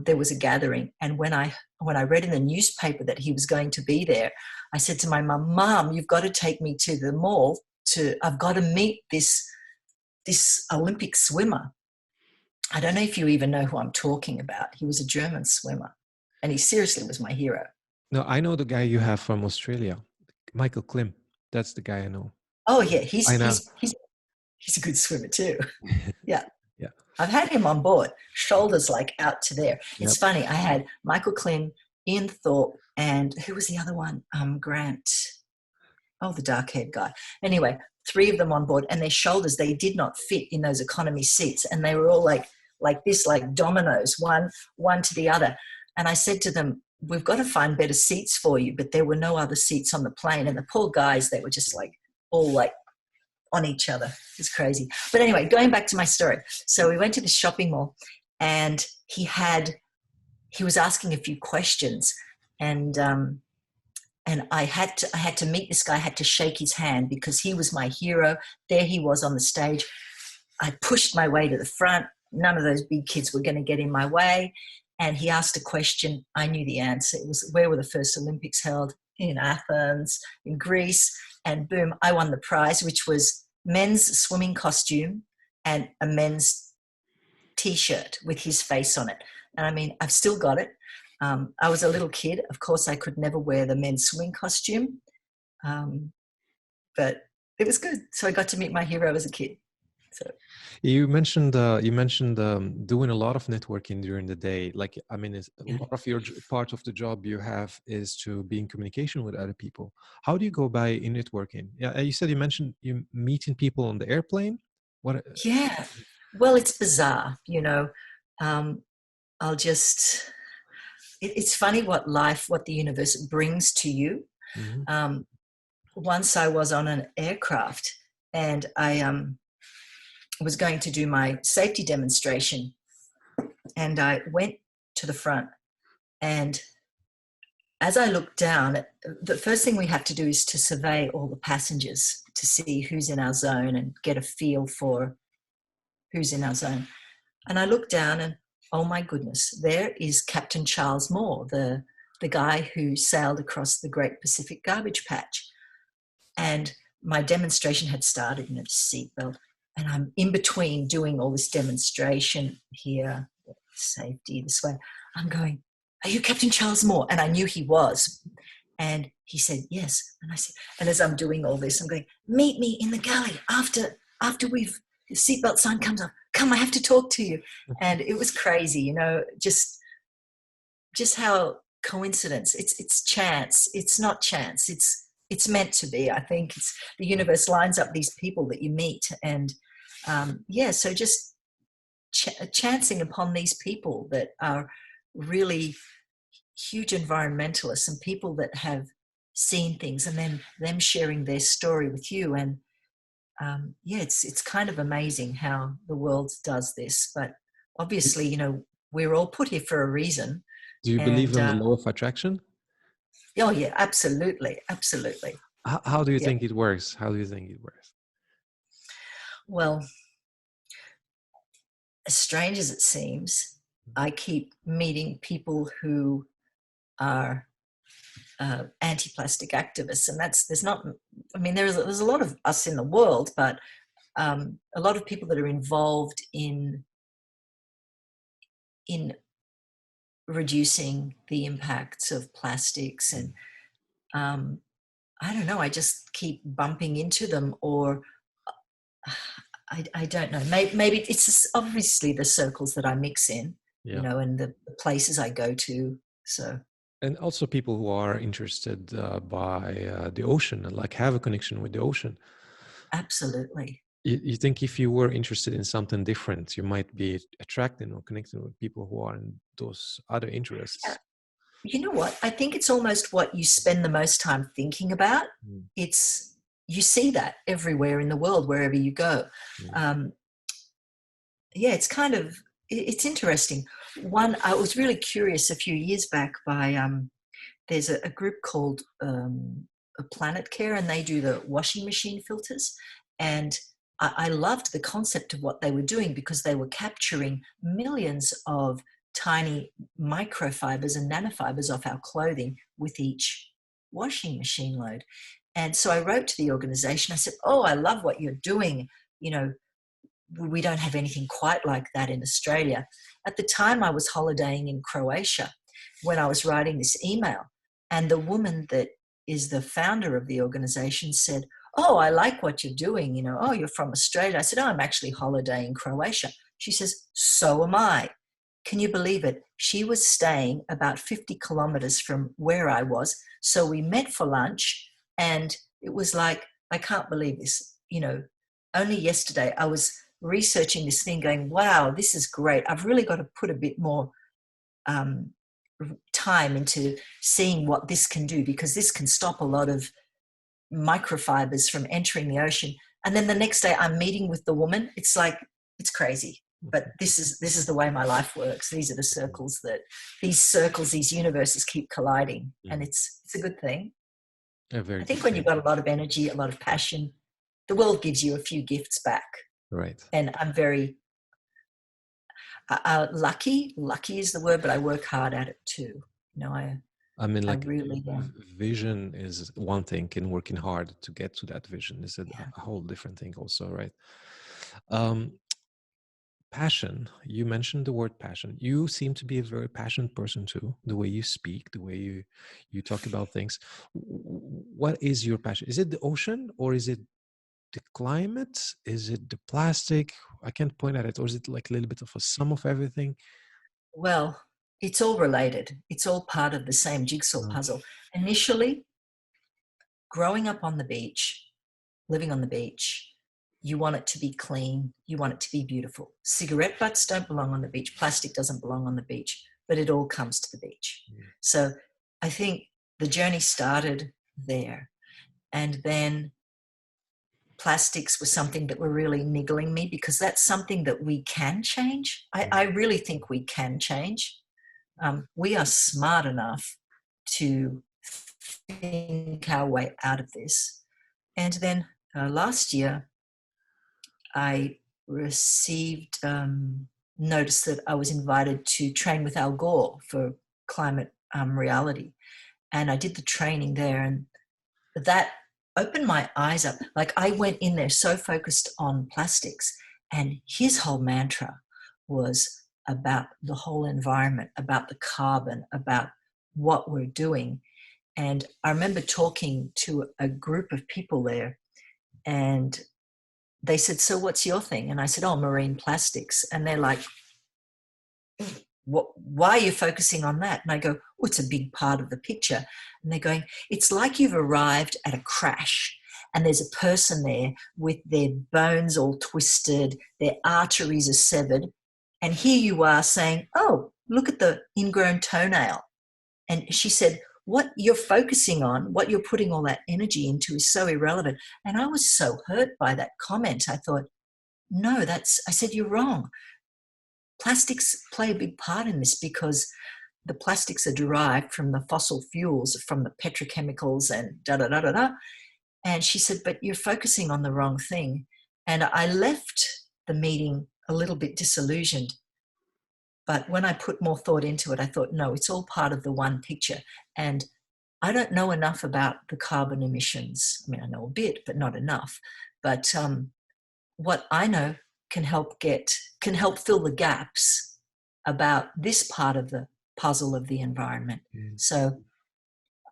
There was a gathering. And when I when I read in the newspaper that he was going to be there, I said to my mum, Mum, you've got to take me to the mall. I've got to meet this Olympic swimmer. I don't know if you even know who I'm talking about. He was a German swimmer, and he seriously was my hero. No, I know the guy you have from Australia, Michael Klim. That's the guy I know. Oh yeah, I know. he's a good swimmer too. Yeah. Yeah. I've had him on board, shoulders like out to there. Yep. It's funny. I had Michael Klim, Ian Thorpe, and who was the other one? Grant. Oh, the dark-haired guy. Anyway, 3 of them on board, and their shoulders, they did not fit in those economy seats, and they were all like this, like dominoes, one to the other. And I said to them, we've got to find better seats for you, but there were no other seats on the plane. And the poor guys, they were just like all like on each other. It's crazy. But anyway, going back to my story. So we went to the shopping mall, and he was asking a few questions, and I had to meet this guy. I had to shake his hand because he was my hero. There he was on the stage. I pushed my way to the front. None of those big kids were going to get in my way. And he asked a question. I knew the answer. It was, where were the first Olympics held? In Athens, in Greece. And boom, I won the prize, which was men's swimming costume and a men's T-shirt with his face on it. And I mean, I've still got it. I was a little kid. Of course, I could never wear the men's swimming costume, but it was good. So I got to meet my hero as a kid. So you mentioned doing a lot of networking during the day. Like, I mean, a lot of your part of the job you have is to be in communication with other people. How do you go by in networking? Yeah, you said you mentioned you meeting people on the airplane. What? Yeah, well, it's bizarre, you know. It's funny what the universe brings to you. Mm-hmm. Once I was on an aircraft, and I was going to do my safety demonstration, and I went to the front, and as I looked down, the first thing we have to do is to survey all the passengers to see who's in our zone and get a feel for who's in our zone. And I looked down, and oh my goodness, there is Captain Charles Moore, the guy who sailed across the Great Pacific Garbage Patch. And my demonstration had started, you know, the seatbelt. And I'm in between doing all this demonstration here, safety, this way. I'm going, are you Captain Charles Moore? And I knew he was. And he said, yes. And I said, and as I'm doing all this, I'm going, meet me in the galley after the seatbelt sign comes up. Come, I have to talk to you. And it was crazy, you know, just how coincidence. It's chance. It's not chance. It's meant to be. I think the universe lines up these people that you meet, and so just chancing upon these people that are really huge environmentalists and people that have seen things, and then them sharing their story with you. And it's kind of amazing how the world does this. But obviously, you know, we're all put here for a reason. Do you believe in the law of attraction? Oh yeah, absolutely, absolutely. How do you think it works? How do you think it works? Well, as strange as it seems, I keep meeting people who are anti-plastic activists, and there's a lot of us in the world, but a lot of people that are involved in reducing the impacts of plastics. And I don't know, I just keep bumping into them, or I don't know, maybe it's obviously the circles that I mix in, you know, and the places I go to. So, and also people who are interested by the ocean and like have a connection with the ocean. Absolutely. You think if you were interested in something different, you might be attracted or connected with people who are in those other interests? You know what? I think it's almost what you spend the most time thinking about. You see that everywhere in the world, wherever you go. It's kind of, it's interesting. I was really curious a few years back by, there's a group called Planet Care, and they do the washing machine filters. And I loved the concept of what they were doing, because they were capturing millions of tiny microfibers and nanofibers off our clothing with each washing machine load. And so I wrote to the organization. I said, oh, I love what you're doing. You know, we don't have anything quite like that in Australia. At the time, I was holidaying in Croatia when I was writing this email. And the woman that is the founder of the organization said, oh, I like what you're doing. You know, oh, you're from Australia. I said, oh, I'm actually holidaying in Croatia. She says, so am I. Can you believe it? She was staying about 50 kilometers from where I was. So we met for lunch, and it was like, I can't believe this. You know, only yesterday I was researching this thing going, wow, this is great. I've really got to put a bit more time into seeing what this can do, because this can stop a lot of microfibers from entering the ocean. And then the next day I'm meeting with the woman. It's like, it's crazy. But this is the way my life works. These are the circles these universes keep colliding. And it's a good thing. I think when you've got a lot of energy, a lot of passion, the world gives you a few gifts back. Right. And I'm very lucky is the word, but I work hard at it too. You know, I mean, like, really vision is one thing, and working hard to get to that vision is a whole different thing also, right? Passion. You mentioned the word passion. You seem to be a very passionate person too. The way you speak, the way you talk about things. What is your passion? Is it the ocean, or is it the climate? Is it the plastic? I can't point at it. Or is it like a little bit of a sum of everything? Well, it's all related. It's all part of the same jigsaw puzzle. Initially, growing up on the beach, living on the beach, you want it to be clean. You want it to be beautiful. Cigarette butts don't belong on the beach. Plastic doesn't belong on the beach, but it all comes to the beach. So I think the journey started there. And then plastics was something that were really niggling me, because that's something that we can change. I really think we can change. We are smart enough to think our way out of this. And then last year, I received notice that I was invited to train with Al Gore for climate reality. And I did the training there, and that opened my eyes up. Like, I went in there so focused on plastics, and his whole mantra was about the whole environment, about the carbon, about what we're doing. And I remember talking to a group of people there, and they said, so what's your thing? And I said, oh, marine plastics. And they're like, why are you focusing on that? And I go, oh, it's a big part of the picture. And they're going, it's like you've arrived at a crash, and there's a person there with their bones all twisted, their arteries are severed, and here you are saying, oh, look at the ingrown toenail. And she said, what you're focusing on, what you're putting all that energy into, is so irrelevant. And I was so hurt by that comment. I thought, no, I said, you're wrong. Plastics play a big part in this, because the plastics are derived from the fossil fuels, from the petrochemicals and da-da-da-da-da. And she said, but you're focusing on the wrong thing. And I left the meeting a little bit disillusioned. But when I put more thought into it, I thought, no, it's all part of the one picture. And I don't know enough about the carbon emissions. I mean, I know a bit, but not enough. But what I know can help fill the gaps about this part of the puzzle of the environment. So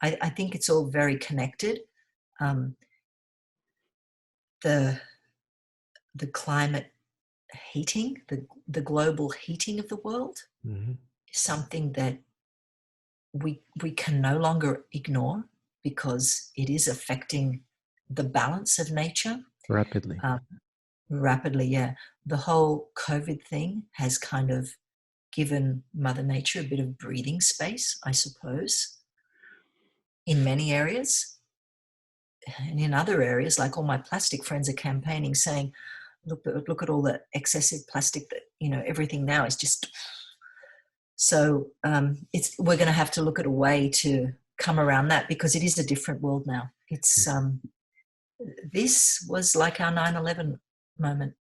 I think it's all very connected. The climate heating, the global heating of the world, is something that we can no longer ignore, because it is affecting the balance of nature Rapidly. Rapidly, yeah. The whole COVID thing has kind of given Mother Nature a bit of breathing space, I suppose, in many areas. And in other areas, like all my plastic friends are campaigning, saying, look at all the excessive plastic that, everything now is just... So we're going to have to look at a way to come around that, because it is a different world now. It's this was like our 9/11 moment.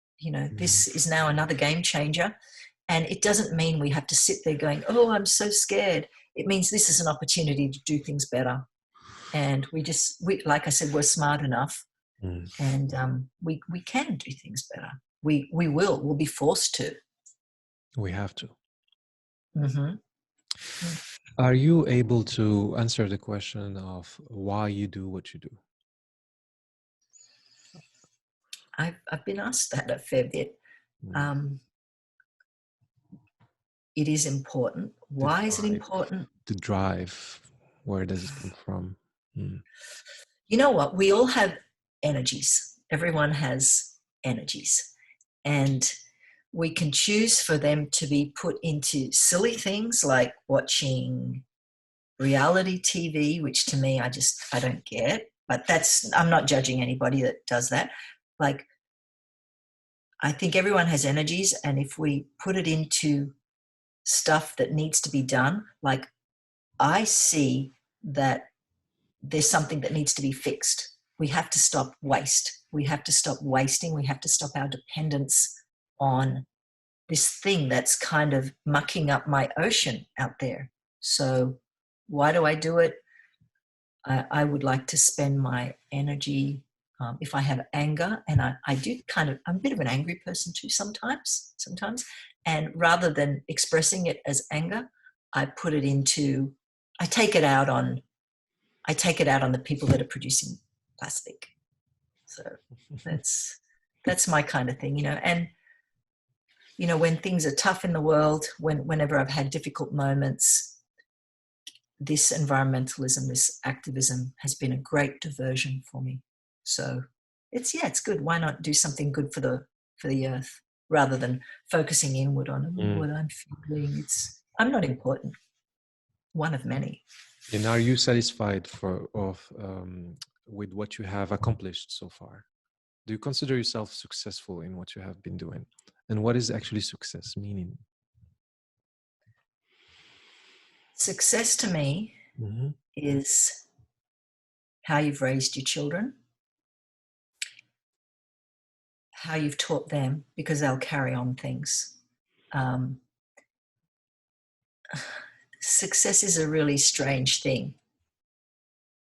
This is now another game changer, And it doesn't mean we have to sit there going, oh, I'm so scared. It means this is an opportunity to do things better. And we like I said, we're smart enough, and we can do things better. We'll be forced to. We have to. Mm-hmm. Are you able to answer the question of why you do what you do? I've been asked that a fair bit. It is important. Why is it important? The drive, where does it come from? You know what? We all have energies. Everyone has energies. And we can choose for them to be put into silly things like watching reality TV, which to me, I don't get. But I'm not judging anybody that does that. Like, I think everyone has energies. And if we put it into stuff that needs to be done, like I see that there's something that needs to be fixed. We have to stop waste. We have to stop wasting. We have to stop our dependence on this thing that's kind of mucking up my ocean out there. So why do I do it? I would like to spend my energy, if I have anger, and I do I'm a bit of an angry person too sometimes. And rather than expressing it as anger, I take it out on the people that are producing plastic. So that's my kind of thing, and when things are tough in the world, whenever I've had difficult moments, this environmentalism, this activism has been a great diversion for me. So it's good. Why not do something good for the earth rather than focusing inward on what I'm feeling? I'm not important. One of many. And are you satisfied with what you have accomplished so far? Do you consider yourself successful in what you have been doing? And what is actually success meaning? Success to me is how you've raised your children, how you've taught them, because they'll carry on things. Success is a really strange thing.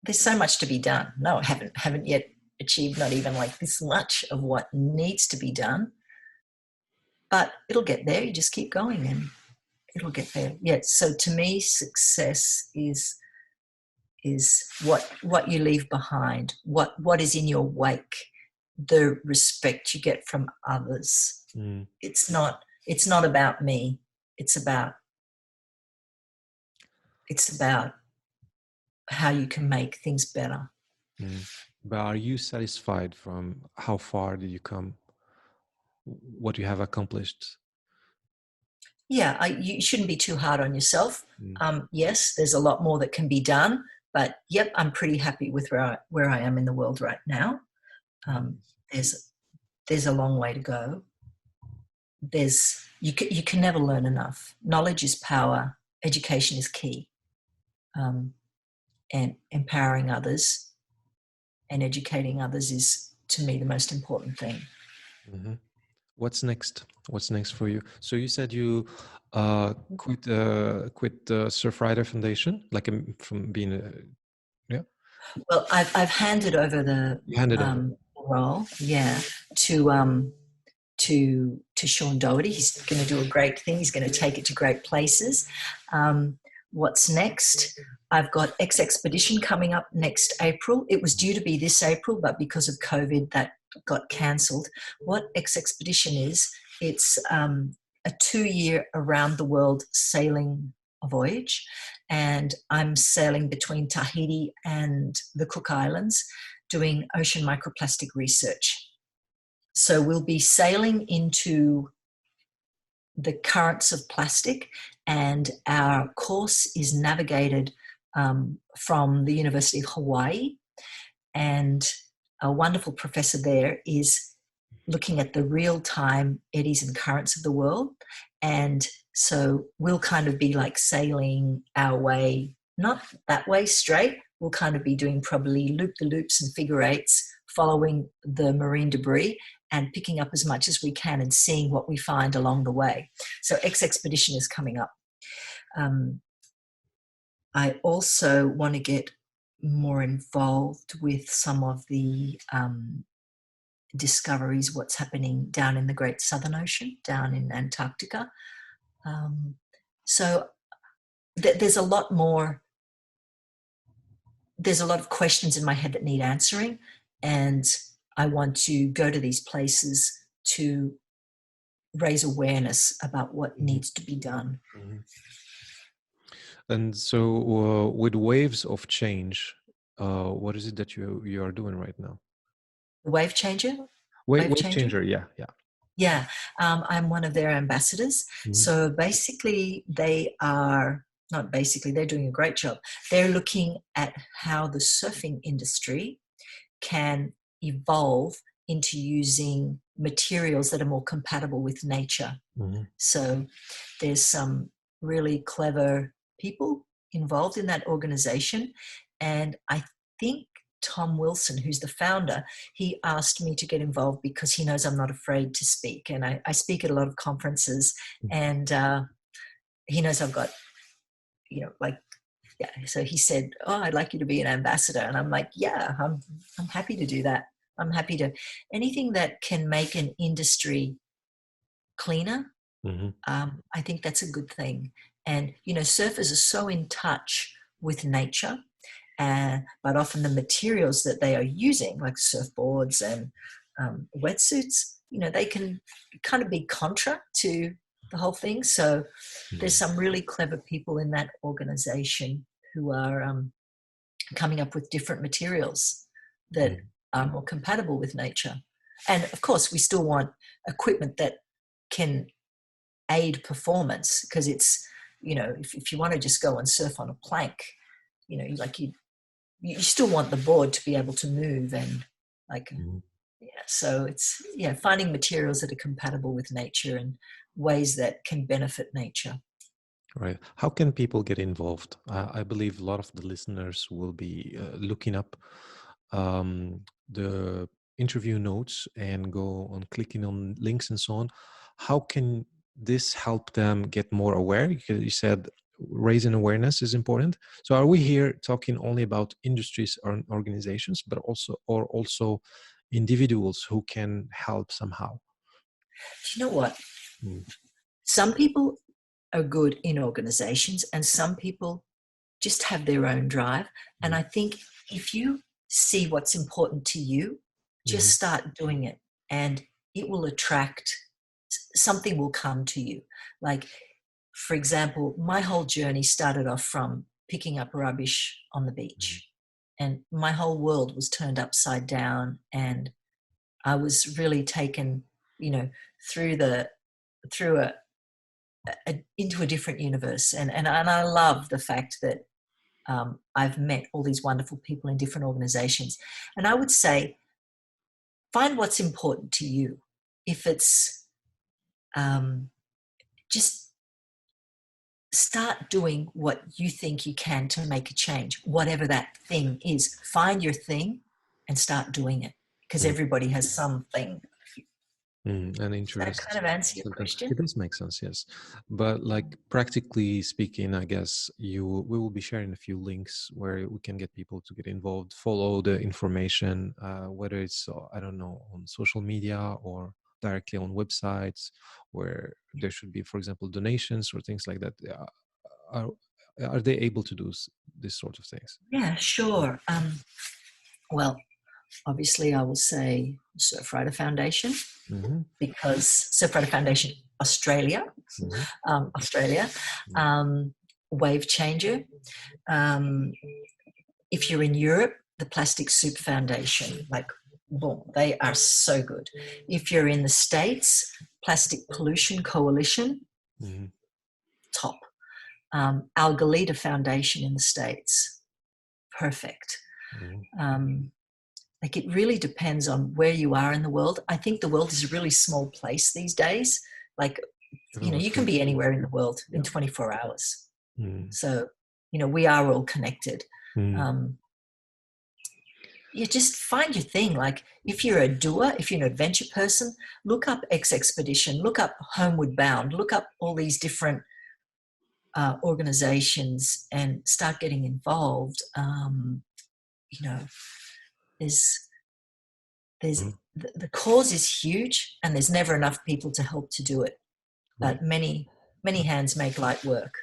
There's so much to be done. No, I haven't yet achieved not even like this much of what needs to be done, but it'll get there. You just keep going and it'll get there. Yeah. So to me, success is what you leave behind, what is in your wake, the respect you get from others. It's not about me. It's about how you can make things better. But are you satisfied from how far did you come? What you have accomplished? Yeah, you shouldn't be too hard on yourself. Yes, there's a lot more that can be done, but yep, I'm pretty happy with where I am in the world right now. There's a long way to go. You can never learn enough. Knowledge is power. Education is key. And empowering others and educating others is, to me, the most important thing. What's next? What's next for you? So you said you quit the Surfrider Foundation, like from being yeah. Well, I've handed over the role, to Sean Doherty. He's going to do a great thing. He's going to take it to great places. What's next? I've got X-Expedition coming up next April. It was due to be this April, but because of COVID, that got cancelled. What X-Expedition is, it's a 2-year around the world sailing voyage, and I'm sailing between Tahiti and the Cook Islands doing ocean microplastic research. So we'll be sailing into the currents of plastic, and our course is navigated from the University of Hawaii, and a wonderful professor there is looking at the real-time eddies and currents of the world. And so we'll kind of be like sailing our way, not that way straight. We'll kind of be doing probably loop-the-loops and figure eights, following the marine debris and picking up as much as we can and seeing what we find along the way. So X-Expedition is coming up. I also want to get more involved with some of the discoveries, what's happening down in the Great Southern Ocean, down in Antarctica. So there's a lot more. There's a lot of questions in my head that need answering, and I want to go to these places to raise awareness about what needs to be done. And so with waves of change, what is it that you are doing right now? The Wave Changer? Wave Changer, yeah. Yeah, I'm one of their ambassadors. So basically they're doing a great job. They're looking at how the surfing industry can evolve into using materials that are more compatible with nature. So there's some really clever people involved in that organization. And I think Tom Wilson, who's the founder, he asked me to get involved because he knows I'm not afraid to speak. And I speak at a lot of conferences, and he knows I've got, so he said, "Oh, I'd like you to be an ambassador." And I'm like, yeah, I'm happy to do that. I'm happy to, anything that can make an industry cleaner. I think that's a good thing. And, surfers are so in touch with nature, but often the materials that they are using, like surfboards and wetsuits, they can kind of be contra to the whole thing. So there's some really clever people in that organization who are coming up with different materials that are more compatible with nature. And of course, we still want equipment that can aid performance, because it's, if you want to just go and surf on a plank, you still want the board to be able to move, and so it's finding materials that are compatible with nature and ways that can benefit nature. Right. How can people get involved? I believe a lot of the listeners will be looking up the interview notes and go on clicking on links and so on. How can this help them get more aware? Because you said raising awareness is important. So are we here talking only about industries or organizations, but also individuals who can help somehow? Do you know what? Some people are good in organizations, and some people just have their own drive. And I think if you see what's important to you, just start doing it, and it will attract, something will come to you. Like, for example, my whole journey started off from picking up rubbish on the beach, and my whole world was turned upside down, and I was really taken, into a different universe. And I love the fact that I've met all these wonderful people in different organizations. And I would say, find what's important to you. If it's just start doing what you think you can to make a change, whatever that thing is. Find your thing and start doing it, because everybody has something. An interest. Does that kind of answer your question? It does make sense, yes. But practically speaking, I guess we will be sharing a few links where we can get people to get involved, follow the information, whether it's, I don't know, on social media or directly on websites where there should be, for example, donations or things like that. Are they able to do this sort of things? Yeah, sure. Well, obviously I will say Surfrider Foundation, because Surfrider Foundation Australia, Wave Changer. If you're in Europe, the Plastic Soup Foundation, boom, they are so good. If you're in the States, Plastic Pollution Coalition, top. Algalita Foundation in the States, perfect. It really depends on where you are in the world. I think the world is a really small place these days. You can be anywhere in the world in 24 hours. So, we are all connected. you just find your thing. Like if you're a doer, if you're an adventure person, look up X Expedition, look up Homeward Bound, look up all these different organizations and start getting involved. You know, there's Mhm. the cause is huge, and there's never enough people to help to do it. Right. But many hands make light work.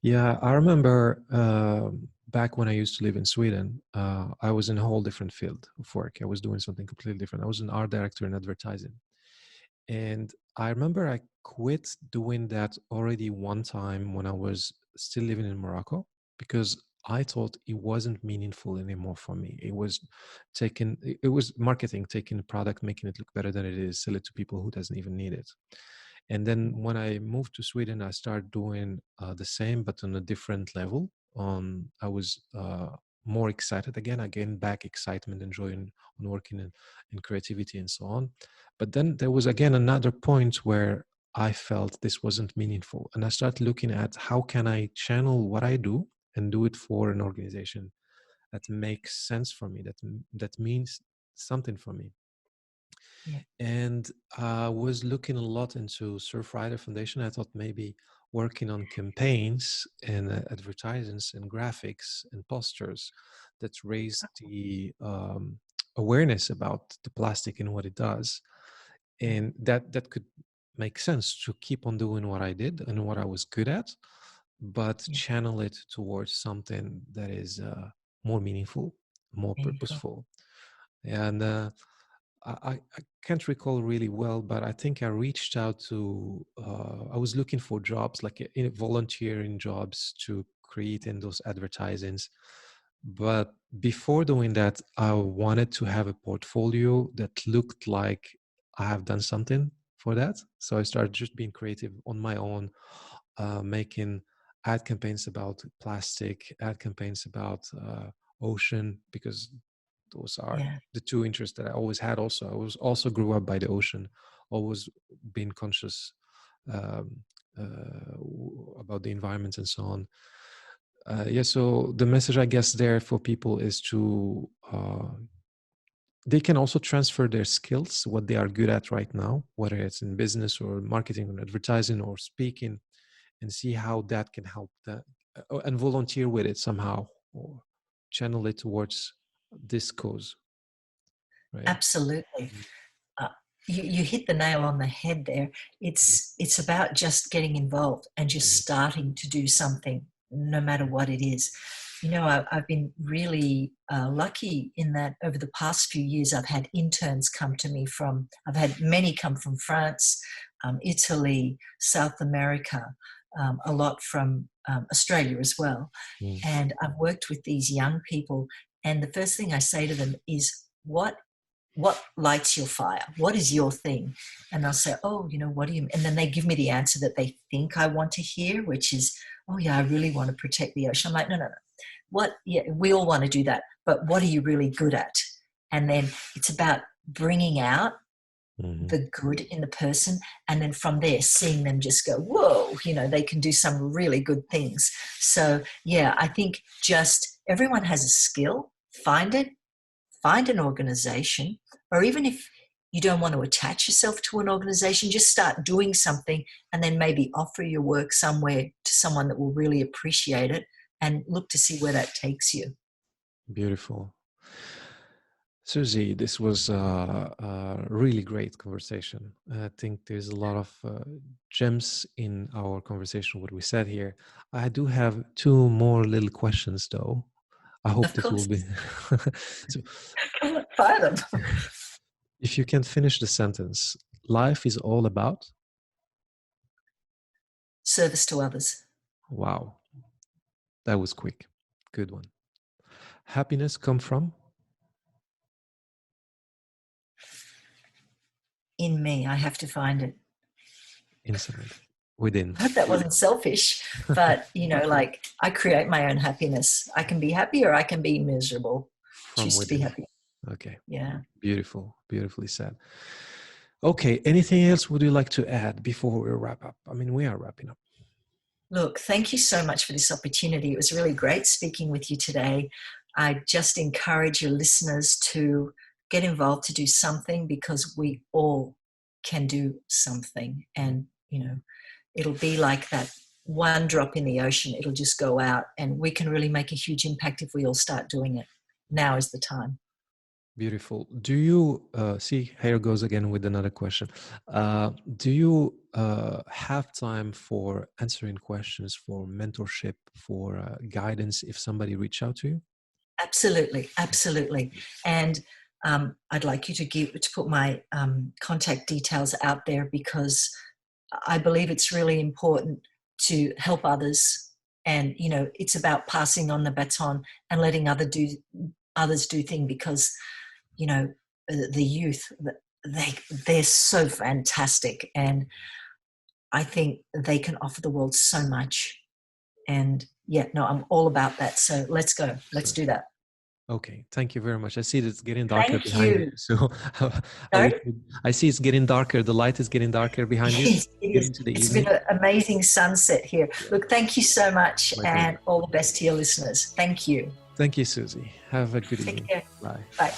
Yeah, I remember back when I used to live in Sweden, I was in a whole different field of work. I was doing something completely different. I was an art director in advertising. And I remember I quit doing that already one time when I was still living in Morocco because I thought it wasn't meaningful anymore for me. It was it was marketing, taking a product, making it look better than it is, sell it to people who doesn't even need it. And then when I moved to Sweden, I started doing the same, but on a different level. I was more excited again. I gained back excitement and joy on working in creativity and so on. But then there was again another point where I felt this wasn't meaningful. And I started looking at how can I channel what I do and do it for an organization that makes sense for me, that means something for me. Yeah, And I was looking a lot into Surfrider Foundation. I thought maybe working on campaigns and advertisements and graphics and posters that raise the awareness about the plastic and what it does, yeah, and that could make sense to keep on doing what I did and what I was good at, but yeah. channel it towards something that is more meaningful, more Meaningful. purposeful. And I can't recall really well, but I think I reached out to, I was looking for jobs, like volunteering jobs to create in those advertisings. But before doing that, I wanted to have a portfolio that looked like I have done something for that. So I started just being creative on my own, making ad campaigns about plastic, ad campaigns about ocean, because those are Yeah, the two interests that I always had. Also, I was also grew up by the ocean, always being conscious um, about the environment and so on. Yeah, so the message I guess there for people is to they can also transfer their skills, what they are good at right now, whether it's in business or marketing or advertising or speaking, and see how that can help that, and volunteer with it somehow or channel it towards this cause, right? absolutely. uh, you hit the nail on the head there. It's about just getting involved and just Mhm. starting to do something, no matter what it is. You know, I've been really lucky in that over the past few years, I've had interns come to me from, I've had many come from France, Italy, South America, a lot from Australia as well. Mm. And I've worked with these young people, and the first thing I say to them is, what lights your fire? What is your thing? And I'll say, oh, you know, what do you, and then they give me the answer that they think I want to hear, which is, oh yeah, I really want to protect the ocean. I'm like, no, no, no. What, yeah, we all want to do that, but what are you really good at? And then it's about bringing out Mhm. the good in the person. And then from there, seeing them just go, whoa, you know, they can do some really good things. So yeah, I think just everyone has a skill, find it, find an organization, or even if you don't want to attach yourself to an organization, just start doing something and then maybe offer your work somewhere to someone that will really appreciate it and look to see where that takes you. Beautiful. Susie, this was a really great conversation. I think there's a lot of gems in our conversation, what we said here. I do have two more little questions, though. I hope Of this will course. be. So, Fire them. if you can finish the sentence, life is all about. Service to others. Wow, that was quick. Good one. Happiness come from In me, I have to find it. inside, within, I hope that wasn't selfish, but you know, like I create my own happiness. I can be happy or I can be miserable. from Choose to be within. happy. Okay, Yeah. beautiful, beautifully said. Okay, anything else would you like to add before we wrap up? I mean, we are wrapping up. Look, thank you so much for this opportunity. It was really great speaking with you today. I just encourage your listeners to get involved, to do something, because we all can do something. And, it'll be like that one drop in the ocean. It'll just go out, and we can really make a huge impact if we all start doing it. Now is the time. Beautiful. Do you see, here goes again with another question. Do you have time for answering questions, for mentorship, for guidance if somebody reach out to you? Absolutely. And I'd like you to put my contact details out there, because I believe it's really important to help others. And, it's about passing on the baton and letting others do things, because, the youth, they're so fantastic. And I think they can offer the world so much. And I'm all about that. So let's go. Let's do that. Okay, thank you very much. I see that it's getting darker Thank behind you. you. So I see it's getting darker. The light is getting darker behind you. It's been an amazing sunset here. Yeah. Look, thank you so much, My and pleasure. all the best to your listeners. Thank you. Thank you, Susie. Have a good Take evening. care. Bye. Bye.